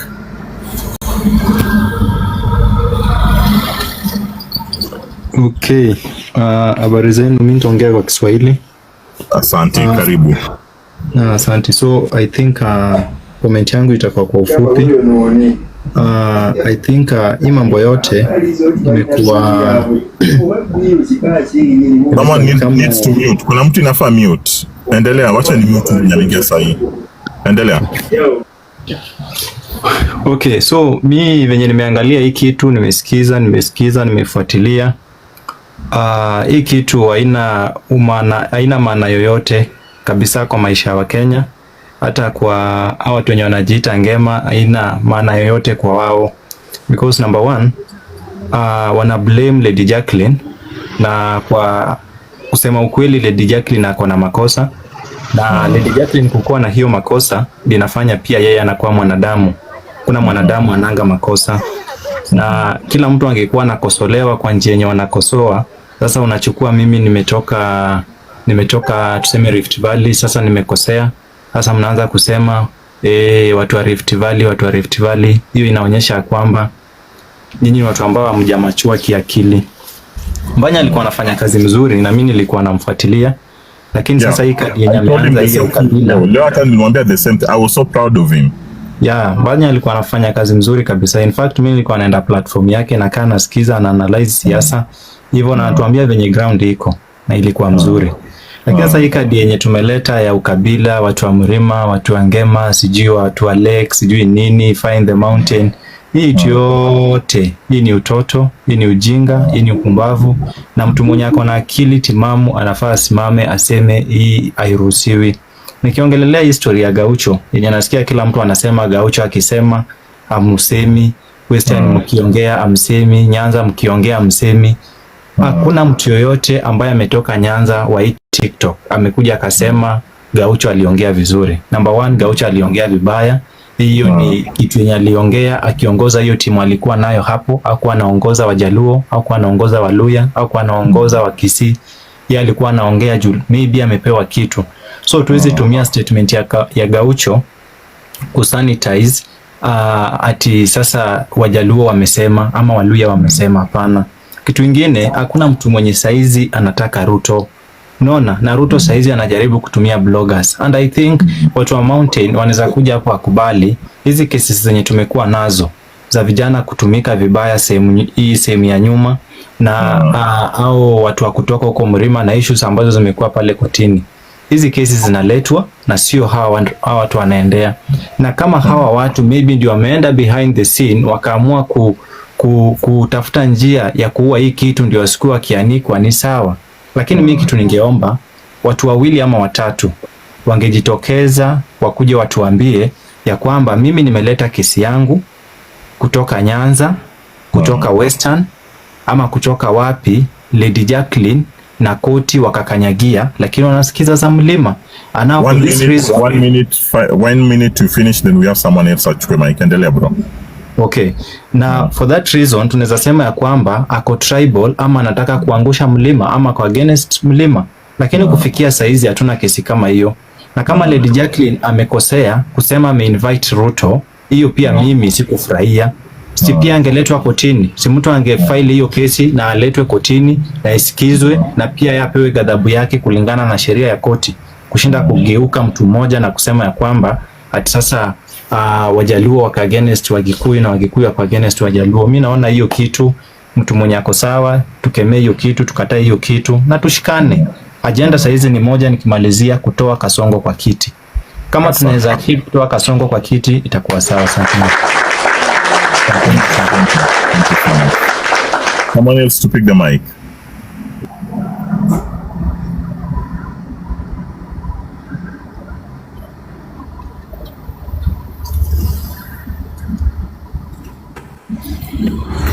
Okay. Habari zenu, mimi nitaongea kwa Kiswahili. Asante, karibu. Asante. So I think comment yangu itakuwa kwa ufupi. I think hii mambo yote imekuwa someone needs to mute. Kuna mtu inafaa mute. Endelea, wacha ni mute ninaingia sahihi. Endelea. Okay, so mi venye nimeangalia hii kitu, nimesikiza, nimefuatilia. Hii kitu haina maana yoyote kabisa kwa maisha ya Wakenya. Hata kwa hao watu wenye wanajiita ngema haina maana yoyote kwa wao. Because number one, wana blame Lady Jacqueline, na kwa kusema ukweli Lady Jacqueline ako na makosa. Na Lady Jacqueline kukuwa na hiyo makosa linafanya pia yeye anakuwa mwanadamu. Kuna mwanadamu ananga makosa. Na kila mtu angekuwa anakosolewa kwa njia yenye wanakosoa. Sasa unachukua mimi nimetoka tuseme Rift Valley, sasa nimekosea. Sasa mnaanza kusema watu wa Rift Valley. Hiyo inaonyesha kwamba nyinyi watu ambao hamjamachua kiakili. Mbanya alikuwa anafanya kazi mzuri na mimi nilikuwa namfuatilia. Lakini sasa hii kadi yenye ameanza hiyo kabila. Leo hata nilimwambia the same. I was so proud of him. Yeah, Mbanya alikuwa anafanya kazi mzuri kabisa. In fact mimi nilikuwa naenda platform yake na kana nasikiza na analyze siasa. Hivyo na anatuambia venye ground iko na ilikuwa mzuri. Lakini sasa hii kadi yenye tumeleta ya ukabila, watu wa Mrima, watu wa Ngema, sijui watu wa Lake, sijui nini, find the mountain. Hii yote, hii ni utoto, hii ni ujinga, hii ni upumbavu, na mtu mwenye ako na akili timamu anafaa asimame aseme hii hairuhusiwi. Nikiongelelea historia ya Gaucho, yenye nasikia kila mtu anasema Gaucho akisema amusemi, Western mkiongea amsemi, Nyanza mkiongea amsemi. Hakuna mtu yoyote ambaye ametoka Nyanza wa TikTok amekuja akasema Gaucho aliongea vizuri. Number one, Gaucho aliongea vibaya. Hiyo ni kitu yenye aliongea akiongoza hiyo timu alikuwa nayo hapo. Hakuwa anaongoza Wajaluo, hakuwa anaongoza Waluya, hakuwa anaongoza Wakisii. Yeye alikuwa anaongea juu maybe amepewa kitu. So tuwezi tumia statement ya Gaucho kusanitize ati sasa Wajaluo wamesema ama Waluya wamesema. Hapana. Kitu kingine, hakuna mtu mwenye saizi anataka Ruto. Unaona, na Ruto saizi anajaribu kutumia bloggers. And I think watu wa Mountain wanaweza kuja hapo akubali hizi cases zenye tumekuwa nazo za vijana kutumika vibaya sehemu ya nyuma, na au watu wa kutoka huko Mrima na issues ambazo zimekuwa pale kotini. Hizi cases zinaletwa na sio hawa watu wanaendea. Na kama hawa watu maybe ndio wameenda behind the scene wakaamua kutafuta njia ya kuua hii kitu ndio wasikuwa kianikwa, ni sawa. Lakini mimi kitu ningeomba watu wawili ama watatu wangejitokeza wakuje watuambie ya kwamba mimi nimeleta kesi yangu kutoka Nyanza, kutoka Western ama kutoka wapi, Lady Jacqueline na koti wakakanyagia, lakini wanasikiza za mlima. Anao for this reason. One minute to finish, then we have someone else achukue mic. Endelea bro. Okay. Na for that reason tunaweza sema ya kwamba ako tribal ama anataka kuangusha mlima ama kwa against mlima. Lakini kufikia saizi hatuna kesi kama hiyo. Na kama Lady Jacqueline amekosea kusema ame-invite Ruto, hiyo pia mimi sikufurahia. Si pia angeletwa kotini. Si mtu angefile hiyo kesi na aletwe kotini na isikizwe na pia yapewe ghadhabu yake kulingana na sheria ya koti. Kushinda kugeuka mtu mmoja na kusema ya kwamba ati sasa Wajaluo waka against Wagikuyu na Wagikuyu waka against Wajaluo. Mimi naona hiyo kitu mtu mwenye ako sawa, tukemee hiyo kitu, tukatae hiyo kitu na tushikane. Agenda saizi ni moja, nikimalizia kutoa Kasongo kwa kiti. Kama tunaweza kutoa Kasongo kwa kiti itakuwa sawa sana. Someone else to pick the mic.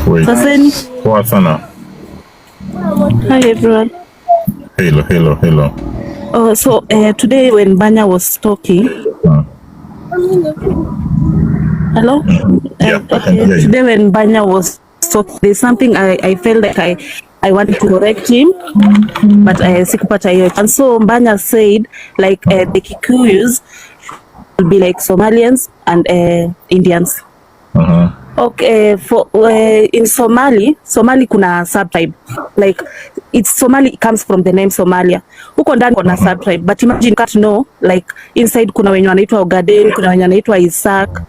Wait. Poa sana. Hi everyone. Hello. Oh, so today when Mbanya was talking, hello? Yeah, okay. Today when Mbanya was talking, there's something I felt like I wanted to correct him, but sikupata hiyo. And so Mbanya said like the Kikuyus will be like Somalians and Indians. Okay, for in Somali kuna subtribe, like it's Somali, it comes from the name Somalia. Huko ndani kuna subtribe, but imagine you can't know like inside kuna wenye wanaitwa Ogaden, kuna wenye wanaitwa Isaac.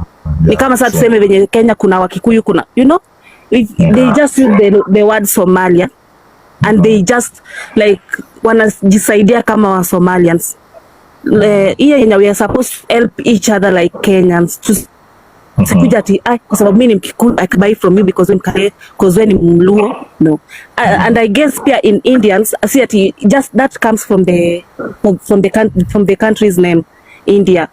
Ni kama sasa tuseme venye Kenya kuna Wakikuyu, kuna they just use the word Somalia and they just like wanajisaidia kama wa Somalians. Here we are supposed to help each other like Kenyans to sikuja ati kwa sababu mimi ni Mkikuyu I can buy from you because wewe ni Mluo. No. And I guess pia in Indians see ati just that comes from the country's name India.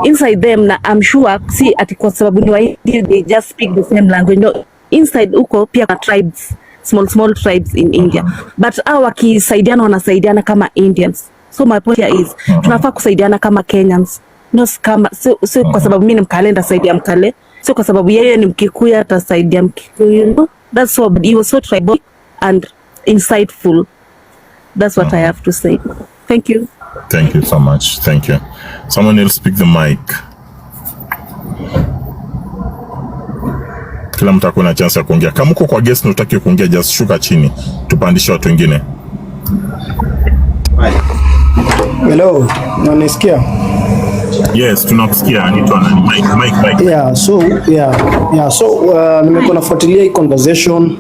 Inside them na I'm sure see ati kwa sababu ni wa India they just speak the same language. No, inside huko pia kuna tribes, small tribes in India, but hao wakisaidiana wanasaidiana kama Indians. So my point here is tunafaa kusaidiana kama Kenyans. No, kama so kwa sababu mimi ni Mkale ndasaidia Mkale, so kwa sababu yeye ni Mkikuyu atasaidia Mkikuyu. No? That's what he was so tribal and insightful. That's what I have to say. Thank you. Thank you so much. Thank you. Someone else pick the mic. Kila mtu akona chance ya kuongea. Kama uko kwa guest na unataka kuongea, just shuka chini tupandishe watu wengine. Hello, unanisikia? Yes, tunakusikia. Anaitwa nani? Mike. Yeah, so nimekuwa nafuatilia hii conversation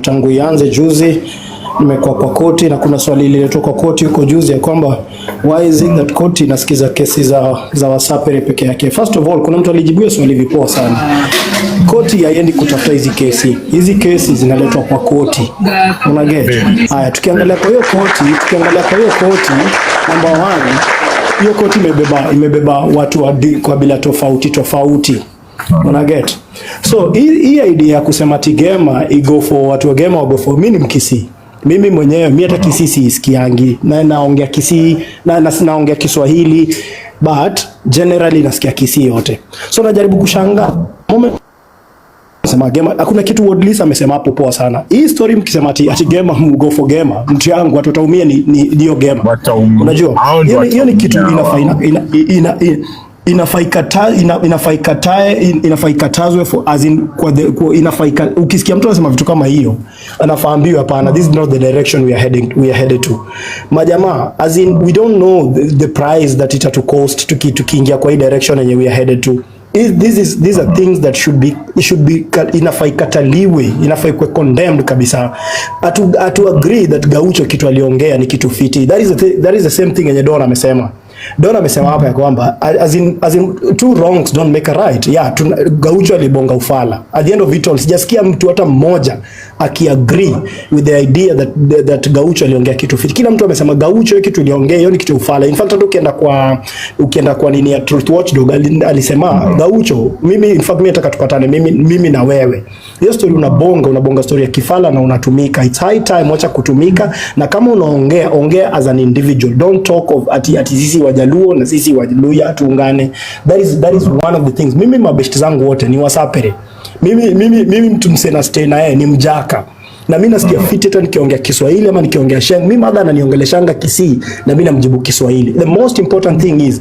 tangu ianze juzi. Nimekuwa kwa koti na kuna swali lililetwa kwa koti huko juzi ya kwamba why is it that koti inasikiza kesi za Wasapere peke yake. First of all, kuna mtu alijibu swali vipoa sana. Koti haiendi kutafuta hizi kesi. Hizi kesi zinaletwa kwa koti. Unaget? Haya, tukiangalia kwa hiyo koti number 1, hiyo koti imebeba watu wa kabila tofauti. Unaget? So hii idea ya kusema Tigema igo for watu wa Gema au go for mimi ni Mkisii. Mimi mwenyewe hata Kisii siskiangi na naongea Kisii na naongea Kiswahili, but generally nasikia Kisii yote. So najaribu kushangaa sema Gema, hakuna kitu Wordless amesema hapo poa sana. Hii story mkisema ati Gema go for Gema, mtu yangu watu wataumia ndio Gema. Unajua hiyo ni kitu inafaikatazwe for as in ukisikia mtu anasema vitu kama hiyo anafahambiwa hapana, this is not the direction we are headed to. Majamaa, as in we don't know the price that it to cost tukiingia kwa hii direction yenye we are headed to. These are things that should be inafaikataliwe, inafaikwe condemned kabisa. Atu agree that Gaucho kitu aliongea ni kitu fiti. That is the same thing yenye Don amesema. Don amesema hapa ya kwamba as in two wrongs don't make a right. Yeah, Gaucho alibonga ufala. At the end of it all, sijasikia mtu hata mmoja akiagree with the idea that Gaucho aliongea kitu fiti. Kila mtu amesema Gaucho hiyo kitu iliongea, hiyo ni kitu ufala. In fact hata ukienda kwa nini ya Truth Watchdog alisema Gaucho, mimi in fact mimi nataka tupatane mimi na wewe. Hiyo story unabonga story ya kifala na unatumika. It's high time wacha kutumika, na kama ongea as an individual. Don't talk of ati sisi Wajaluo na sisi Waluya tuungane. That is one of the things. Mimi mabeshti zangu wote ni Wasapere. Mimi mtu msena stay na yeye ni Mjaka. Na mimi nasikia fiti hata nikiongea Kiswahili ama nikiongea Sheng. Mimi madha ananiongeleshanga Kisii na mimi namjibu Kiswahili. The most important thing is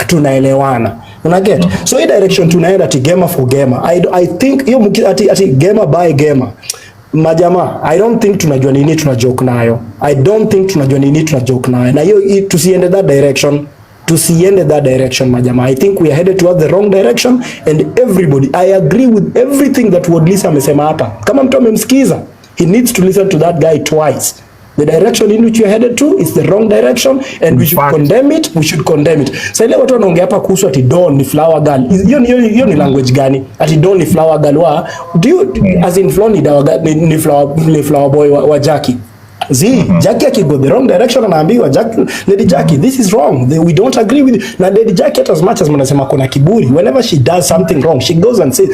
tunaelewana. Una get? So hii direction tunaenda ati gamer for gamer. I think hiyo ati gamer by gamer. Majama, I don't think tunajua nini tunajoke nayo. Na hiyo tusiende that direction. Majama. I think we are headed towards the wrong direction, and everybody, I agree with everything that Wadlisa amesema hapa. Kama mtu amemsikiza, he needs to listen to that guy twice. The direction in which you are headed to is the wrong direction, and we should condemn it. Sasa ile watu wanaongea hapa kuhusu ati Dawn ni flower girl. Hiyo ni language gani? Ati Dawn ni flower girl as in ni flower boy wa Jackie. Jackie akigo the wrong direction anaambiwa Lady Jackie, this is wrong. We don't agree with you. Na Lady Jackie, as much as mnasema kuna kiburi, whenever she does something wrong, she goes and says,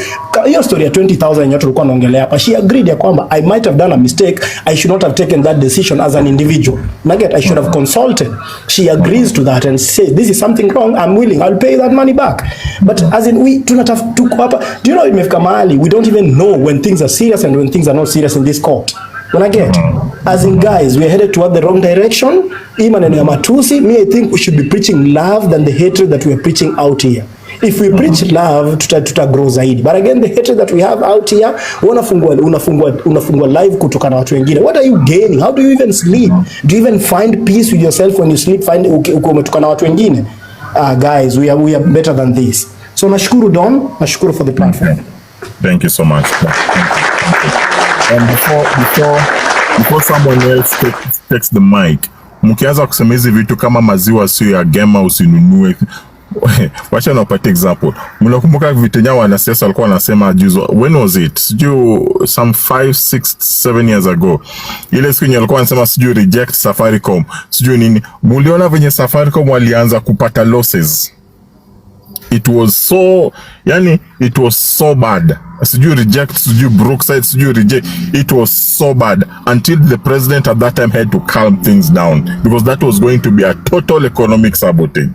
hiyo story ya 20,000 yote tulikuwa naongelea hapa, she agreed ya kwamba I might have done a mistake, I should not have taken that decision as an individual. I should have consulted. She agrees to that and says, this is something wrong, I'm willing, I'll pay that money back. But as in tuko hapa, do you know imefika mahali we don't even know when things are serious and when things are not serious in this court. As in guys, we are headed toward the wrong direction. Maneno ya matusi, I think we should be preaching love than the hatred that we are preaching out here. If we preach love, tuta grow zaidi. But again, the hatred that we have out here, unafungwa live kutoka na watu wengine. What are you gaining? How do you even sleep? Do you even find peace with yourself when you sleep? Umetoka na watu wengine? Guys, we are better than this. So nashukuru Don, nashukuru for the platform. Thank you so much. Thank you. And before someone else takes the mic, mkianza kusema hizi vitu kama maziwa sio ya gema usinunue. Wacha napata example. Mnakumbuka vitenya wanasiasa walikuwa wanasema juzi, when was it? Some 5, 6, 7 years ago. Ile siku yenye walikuwa wanasema reject Safaricom. Nini? Muliona venye Safaricom walianza kupata losses. It was so bad. Reject, Brookside, reject. It was so bad until the president at that time had to calm things down, because that was going to be a total economic sabotage.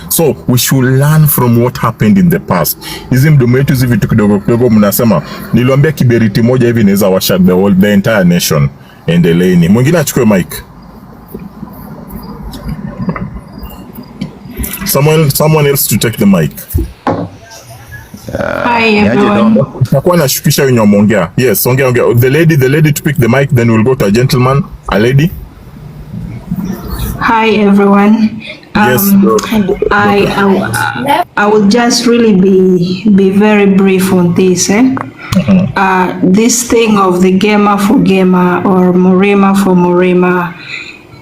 So we should learn from what happened in the past. Hizi mdomo yetu hizi vitu kidogo mnasema, niliwaambia kiberiti moja hivi inaweza washa the entire nation. Endeleeni. Mwingine achukue mic. Someone else to take the mic. Hi everyone. Nakuwa nashukisha wenye wameongea. Yes, ongea. The lady to pick the mic, then we'll go to a gentleman. A lady. Hi everyone. Yes. I will just really be very brief on this. This thing of the gamer for gamer or Morema for Morema,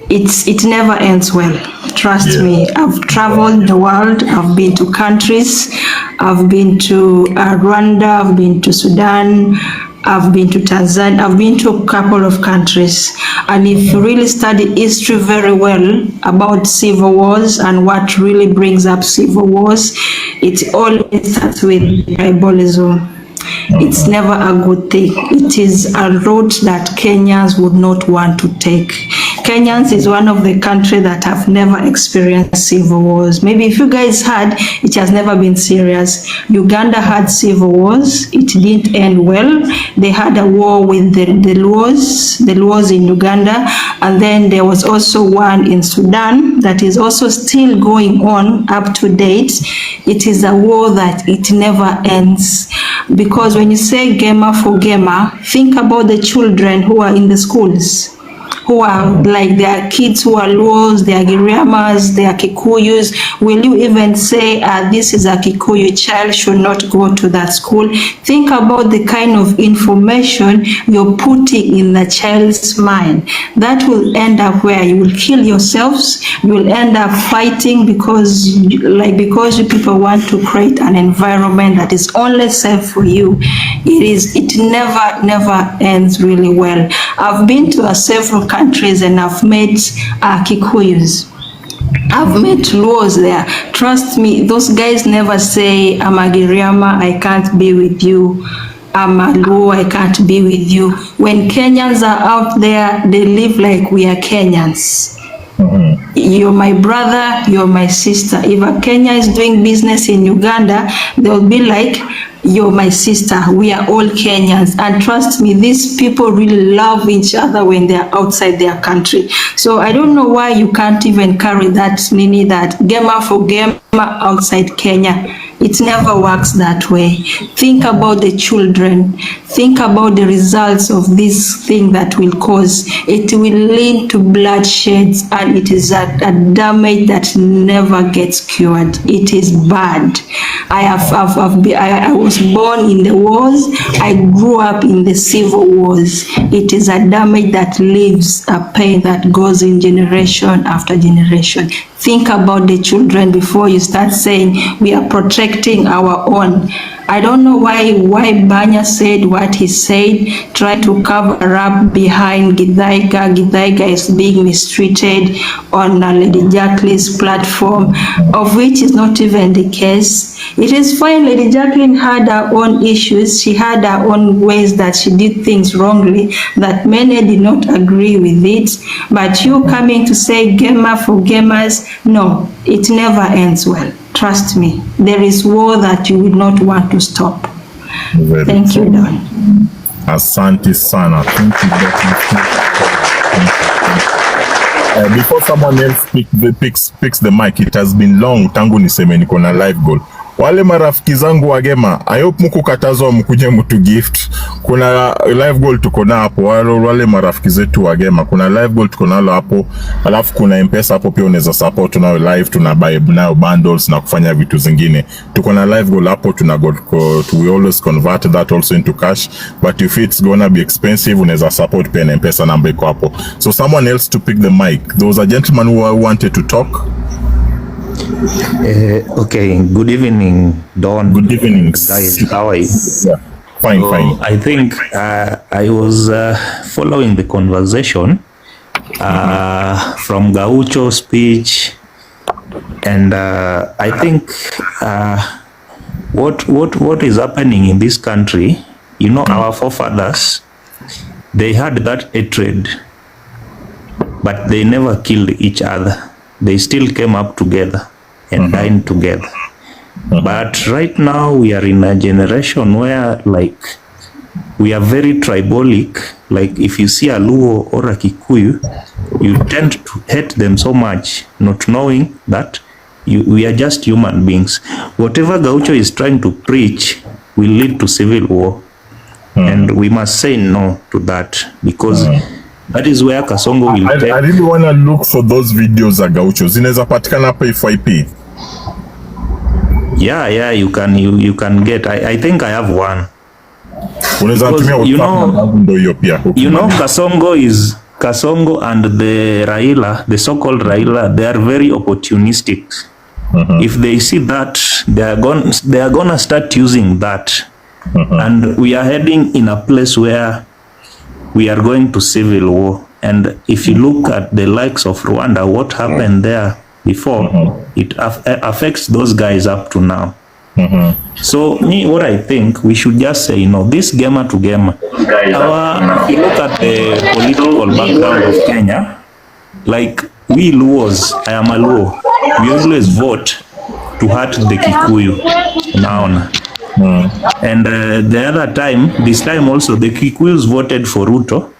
it never ends well. Trust me. I've traveled the world. I've been to countries. I've been to Rwanda. I've been to Sudan. I've been to Tanzania. I've been to a couple of countries. And if you really study history very well about civil wars and what really brings up civil wars, it always starts with tribalism. It's never a good thing. It is a road that Kenyans would not want to take. Kenyans is one of the countries that have never experienced civil wars. Maybe if you guys had, it has never been serious. Uganda had civil wars. It didn't end well. They had a war with the Luos in Uganda. And then there was also one in Sudan that is also still going on up to date. It is a war that it never ends. Because when you say gamer for gamer, think about the children who are in the schools, who are like, there are kids who are Luos, there are Giriamas, there are Kikuyus. Will you even say this is a Kikuyu child, should not go to that school? Think about the kind of information you're putting in the child's mind. That will end up where you will kill yourselves, you will end up fighting because you people want to create an environment that is only safe for you. It never ends really well. I've been to several countries and I've met Kikuyus. I've met Luos there. Trust me, those guys never say, I'm a Giriama, I can't be with you. I'm a Luo, I can't be with you. When Kenyans are out there, they live like we are Kenyans. You're my brother, you're my sister. If a Kenya is doing business in Uganda, they'll be like, you're my sister, we are all Kenyans. And trust me, these people really love each other when they're outside their country. So I don't know why you can't even carry that Gema for Gema outside Kenya. It never works that way. Think about the children. Think about the results of this thing that will cause. It will lead to bloodshed, and it is a damage that never gets cured. It is bad. I was born in the wars. I grew up in the civil wars. It is a damage that leaves a pain that goes in generation after generation. Think about the children before you start saying we are protecting our own. I don't know why Mbanya said what he said, try to cover up behind Githaiga. Githaiga is being mistreated on Lady Jacqueline's platform, of which is not even the case. It is fine, Lady Jacqueline had her own issues, she had her own ways that she did things wrongly, that many did not agree with it, but you coming to say Gema for Gemas, no, it never ends well. Trust me, there is war that you would not want to stop. Thank you, Don. Asante sana. Thank you. Before someone else picks the mic, it has been long tangu niseme niko na live goal. Wale marafiki zangu wa Gema, I hope muku katazwa mkuje mtu gift. Kuna live goal tuko na hapo, wale marafiki zetu wa Gema, kuna live goal tuko nalo hapo, alafu kuna M-Pesa hapo pia unaweza support tunayo live, tunabuy nayo bundles na kufanya vitu zingine. Tuko na live goal hapo, we always convert that also into cash, but if it's gonna be expensive, unaweza support pia na M-Pesa namba iko hapo. So someone else to pick the mic. There was a gentleman who wanted to talk. Okay, good evening, Don. Good evening, guys. How are you? Yeah. Fine. I think I was following the conversation from Gaucho's speech, and I think what is happening in this country, you know, our forefathers, they had that hatred, but they never killed each other. They still came up together and dined together. But right now we are in a generation where, like, we are very tribalic. Like, if you see a Luo or a Kikuyu, you tend to hate them so much, not knowing that we are just human beings. Whatever Gaucho is trying to preach will lead to civil war. And we must say no to that, because that is where Kasongo will take. I really want to look for those videos za Gaucho. Zinaweza patikana hapa FYP. Yeah, you can get. I think I have one. Because, you know, Kasongo and the Raila, the so-called Raila, they are very opportunistic. If they see that, they are gonna start using that. And we are heading in a place where we are going to civil war. And if you look at the likes of Rwanda, what happened there before, it affects those guys up to now. So what I think, we should just say, you know, this Gema to Gema. If you look at the political background of Kenya, like we Luos, I am a Luo, we always vote to hurt the Kikuyu. Now, and the other time, this time also, the Kikuyus voted for Ruto,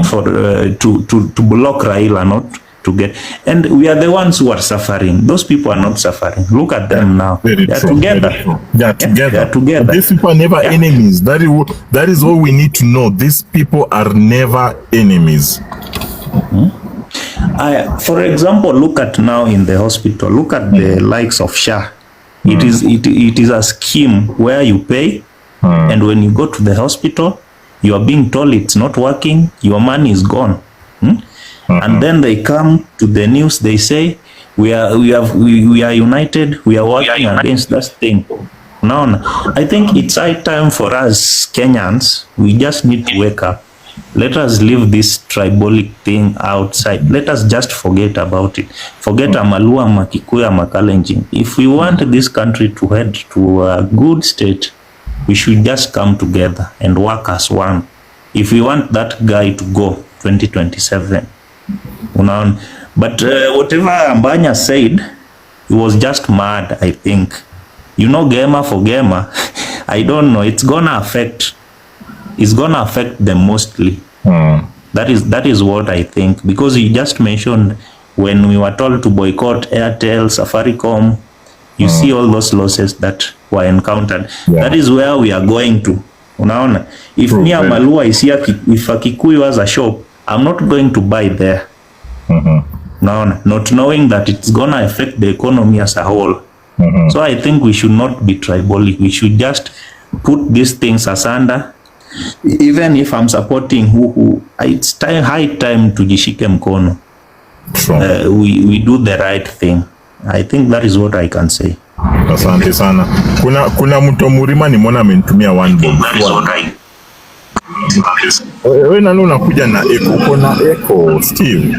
for to block Raila, not to get. And we are the ones who are suffering. Those people are not suffering. Look at them now. They are together. They are together. They are together. These people are never enemies. That is what we need to know. These people are never enemies. For example, look at now in the hospital, look at the likes of SHA. It is a scheme where you pay, and when you go to the hospital, you are being told it's not working, your money is gone. And then they come to the news, they say, we are united, we are working against that thing. Now, I think it's high time for us Kenyans, we just need to wake up. Let us leave this tribalic thing outside. Let us just forget about it. Forget Amalua, Makikuya, Makalenjin. If we want this country to head to a good state, we should just come together and work as one. If we want that guy to go 2027. But whatever Mbanya said, he was just mad, I think. You know, gamer for gamer, I don't know, it's gonna affect them mostly. That is what I think, because you just mentioned when we were told to boycott Airtel, Safaricom, you see all those losses that were encountered. That is where we are going to. Unaona, if me Amalua is here, if a Kikuyu has a shop, I'm not going to buy there. Unaona, not knowing that it's gonna affect the economy as a whole. So I think we should not be tribalic. We should just put these things asunder. Even if I'm supporting who it's high time to jishike mkono. We do the right thing. I think that is what I can say. Asante sana. Kuna mtu Murima nimeona amenitumia one bomb. Wewe nani unakuja na echo? Uko na echo, Steve?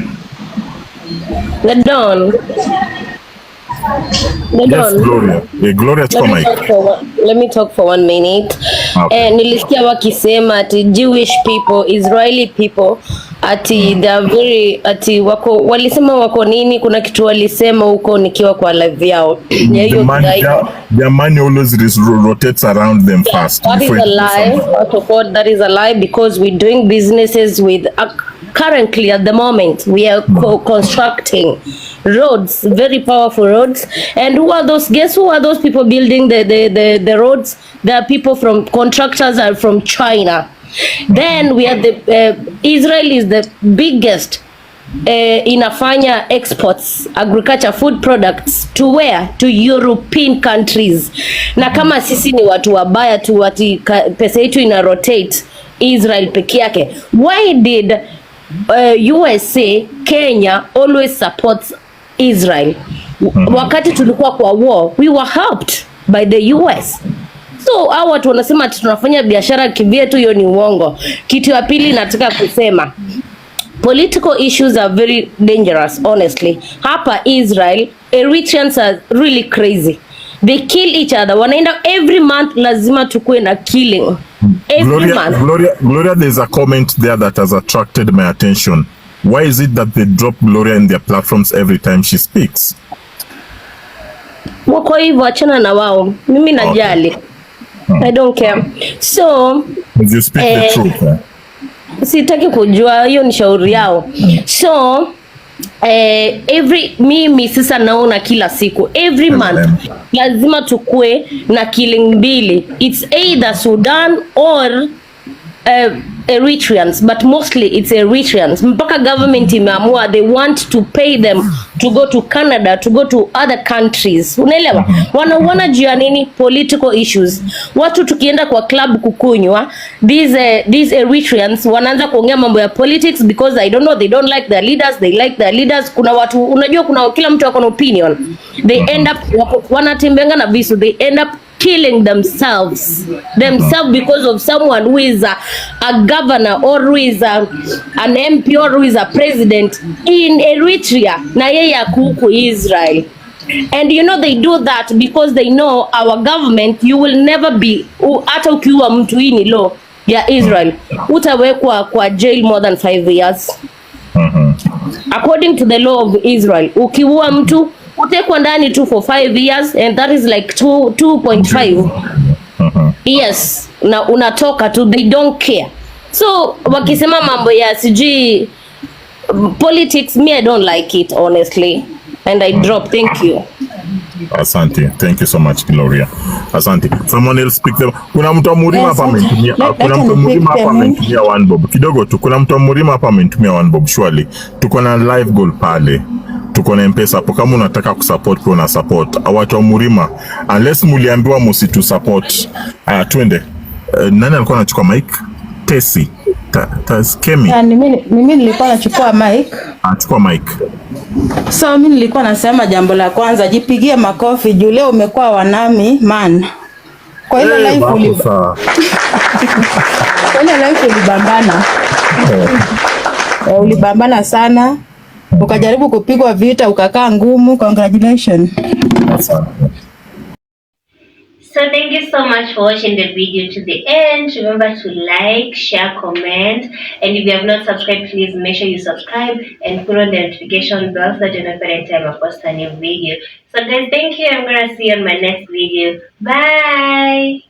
The Don. Yes, Gloria. Gloria, let me talk for 1 minute. Okay. Nilisikia wakisema ati Jewish people, Israeli people, ati they are very, ati walisema wako nini, kuna kitu walisema huko nikiwa kwa live yao. Their money always rotates around them fast. That is a lie. That is a lie, because we're doing businesses with currently at the moment we are constructing roads, very powerful roads. And guess who are those people building the roads? There are people from, contractors are from China. Then we are Israel is the biggest inafanya exports agriculture food products to where? To European countries. Na kama sisi ni watu wabaya tu, ati pesa yetu ina rotate Israel peke yake. Why did USA, Kenya always supports Israel? Wakati tulikuwa kwa war, we were helped by the US. So hao watu wanasema tunafanya biashara kivyetu, hiyo ni uongo. Kitu ya pili nataka kusema, political issues are very dangerous, honestly. Hapa Israel, Eritreans are really crazy. They kill each other. Wanaenda every month, lazima tukue na killing. Gloria, there's a comment there that has attracted my attention. Why is it that they drop Gloria in their platforms every time she speaks? Wako hivyo, achana na wao. Mimi najali. I don't care. So, you speak the truth. Sitaki kujua, hiyo ni shauri yao. So, mimi sasa naona kila siku, every month lazima tukue na killing mbili. It's either Sudan or Eritreans, but mostly it's Eritreans. Mpaka government imeamua they want to pay them to go to Canada, to go to other countries. Unaelewa? Wana juu ya nini? Political issues. Watu tukienda kwa club kukunywa, these Eritreans wanaanza kuongea mambo ya politics, because I don't know, they don't like their leaders, they like their leaders. Kuna watu, unajua kuna kila mtu akona opinion. They end up wanatembenga na visu, they end up killing themselves because of someone who is a governor, or who is an MP, or who is a president in Eritrea, na yeye akuku Israel. And you know they do that because they know our government, you will never be, hata ukiua mtu, hii ni law ya Israel, utawekwa kwa jail more than 5 years. According to the law of Israel, ukiua mtu utekwa ndani tu for 5 years, and that is like 2.5 years, na unatoka tu, they don't care. So wakisema mambo ya sijui politics, me I don't like it honestly, and I drop. Thank you. Asante. Thank you so much, Gloria. Asante. Someone else pick them. Kuna mtu wa Murima hapa amenitumia. Kuna mtu wa Murima hapa amenitumia 1 bob. Kidogo tu. Kuna mtu wa Murima hapa amenitumia 1 bob surely. Tuko na live goal pale. Tuko na M-Pesa hapo, kama unataka kusupport kwa una support. Watu wa Murima unless muliambiwa msitu support. Twende. Nani alikuwa anachukua mic? Tesi. Kemi. Mimi nilikuwa nachukua mic. Chukua mic. So mimi nilikuwa nasema jambo la kwanza, jipigie makofi juu leo umekuwa wanami man. Kwa ile live ulibambana. Ulibambana sana. Ukajaribu kupigwa vita ukakaa ngumu. Congratulations. So thank you so much for watching the video to the end. Remember to like, share, comment, and if you have not subscribed, please make sure you subscribe and put on the notification bell so that you know every time I post a new video. So guys, thank you. I'm gonna see you on my next video. Bye.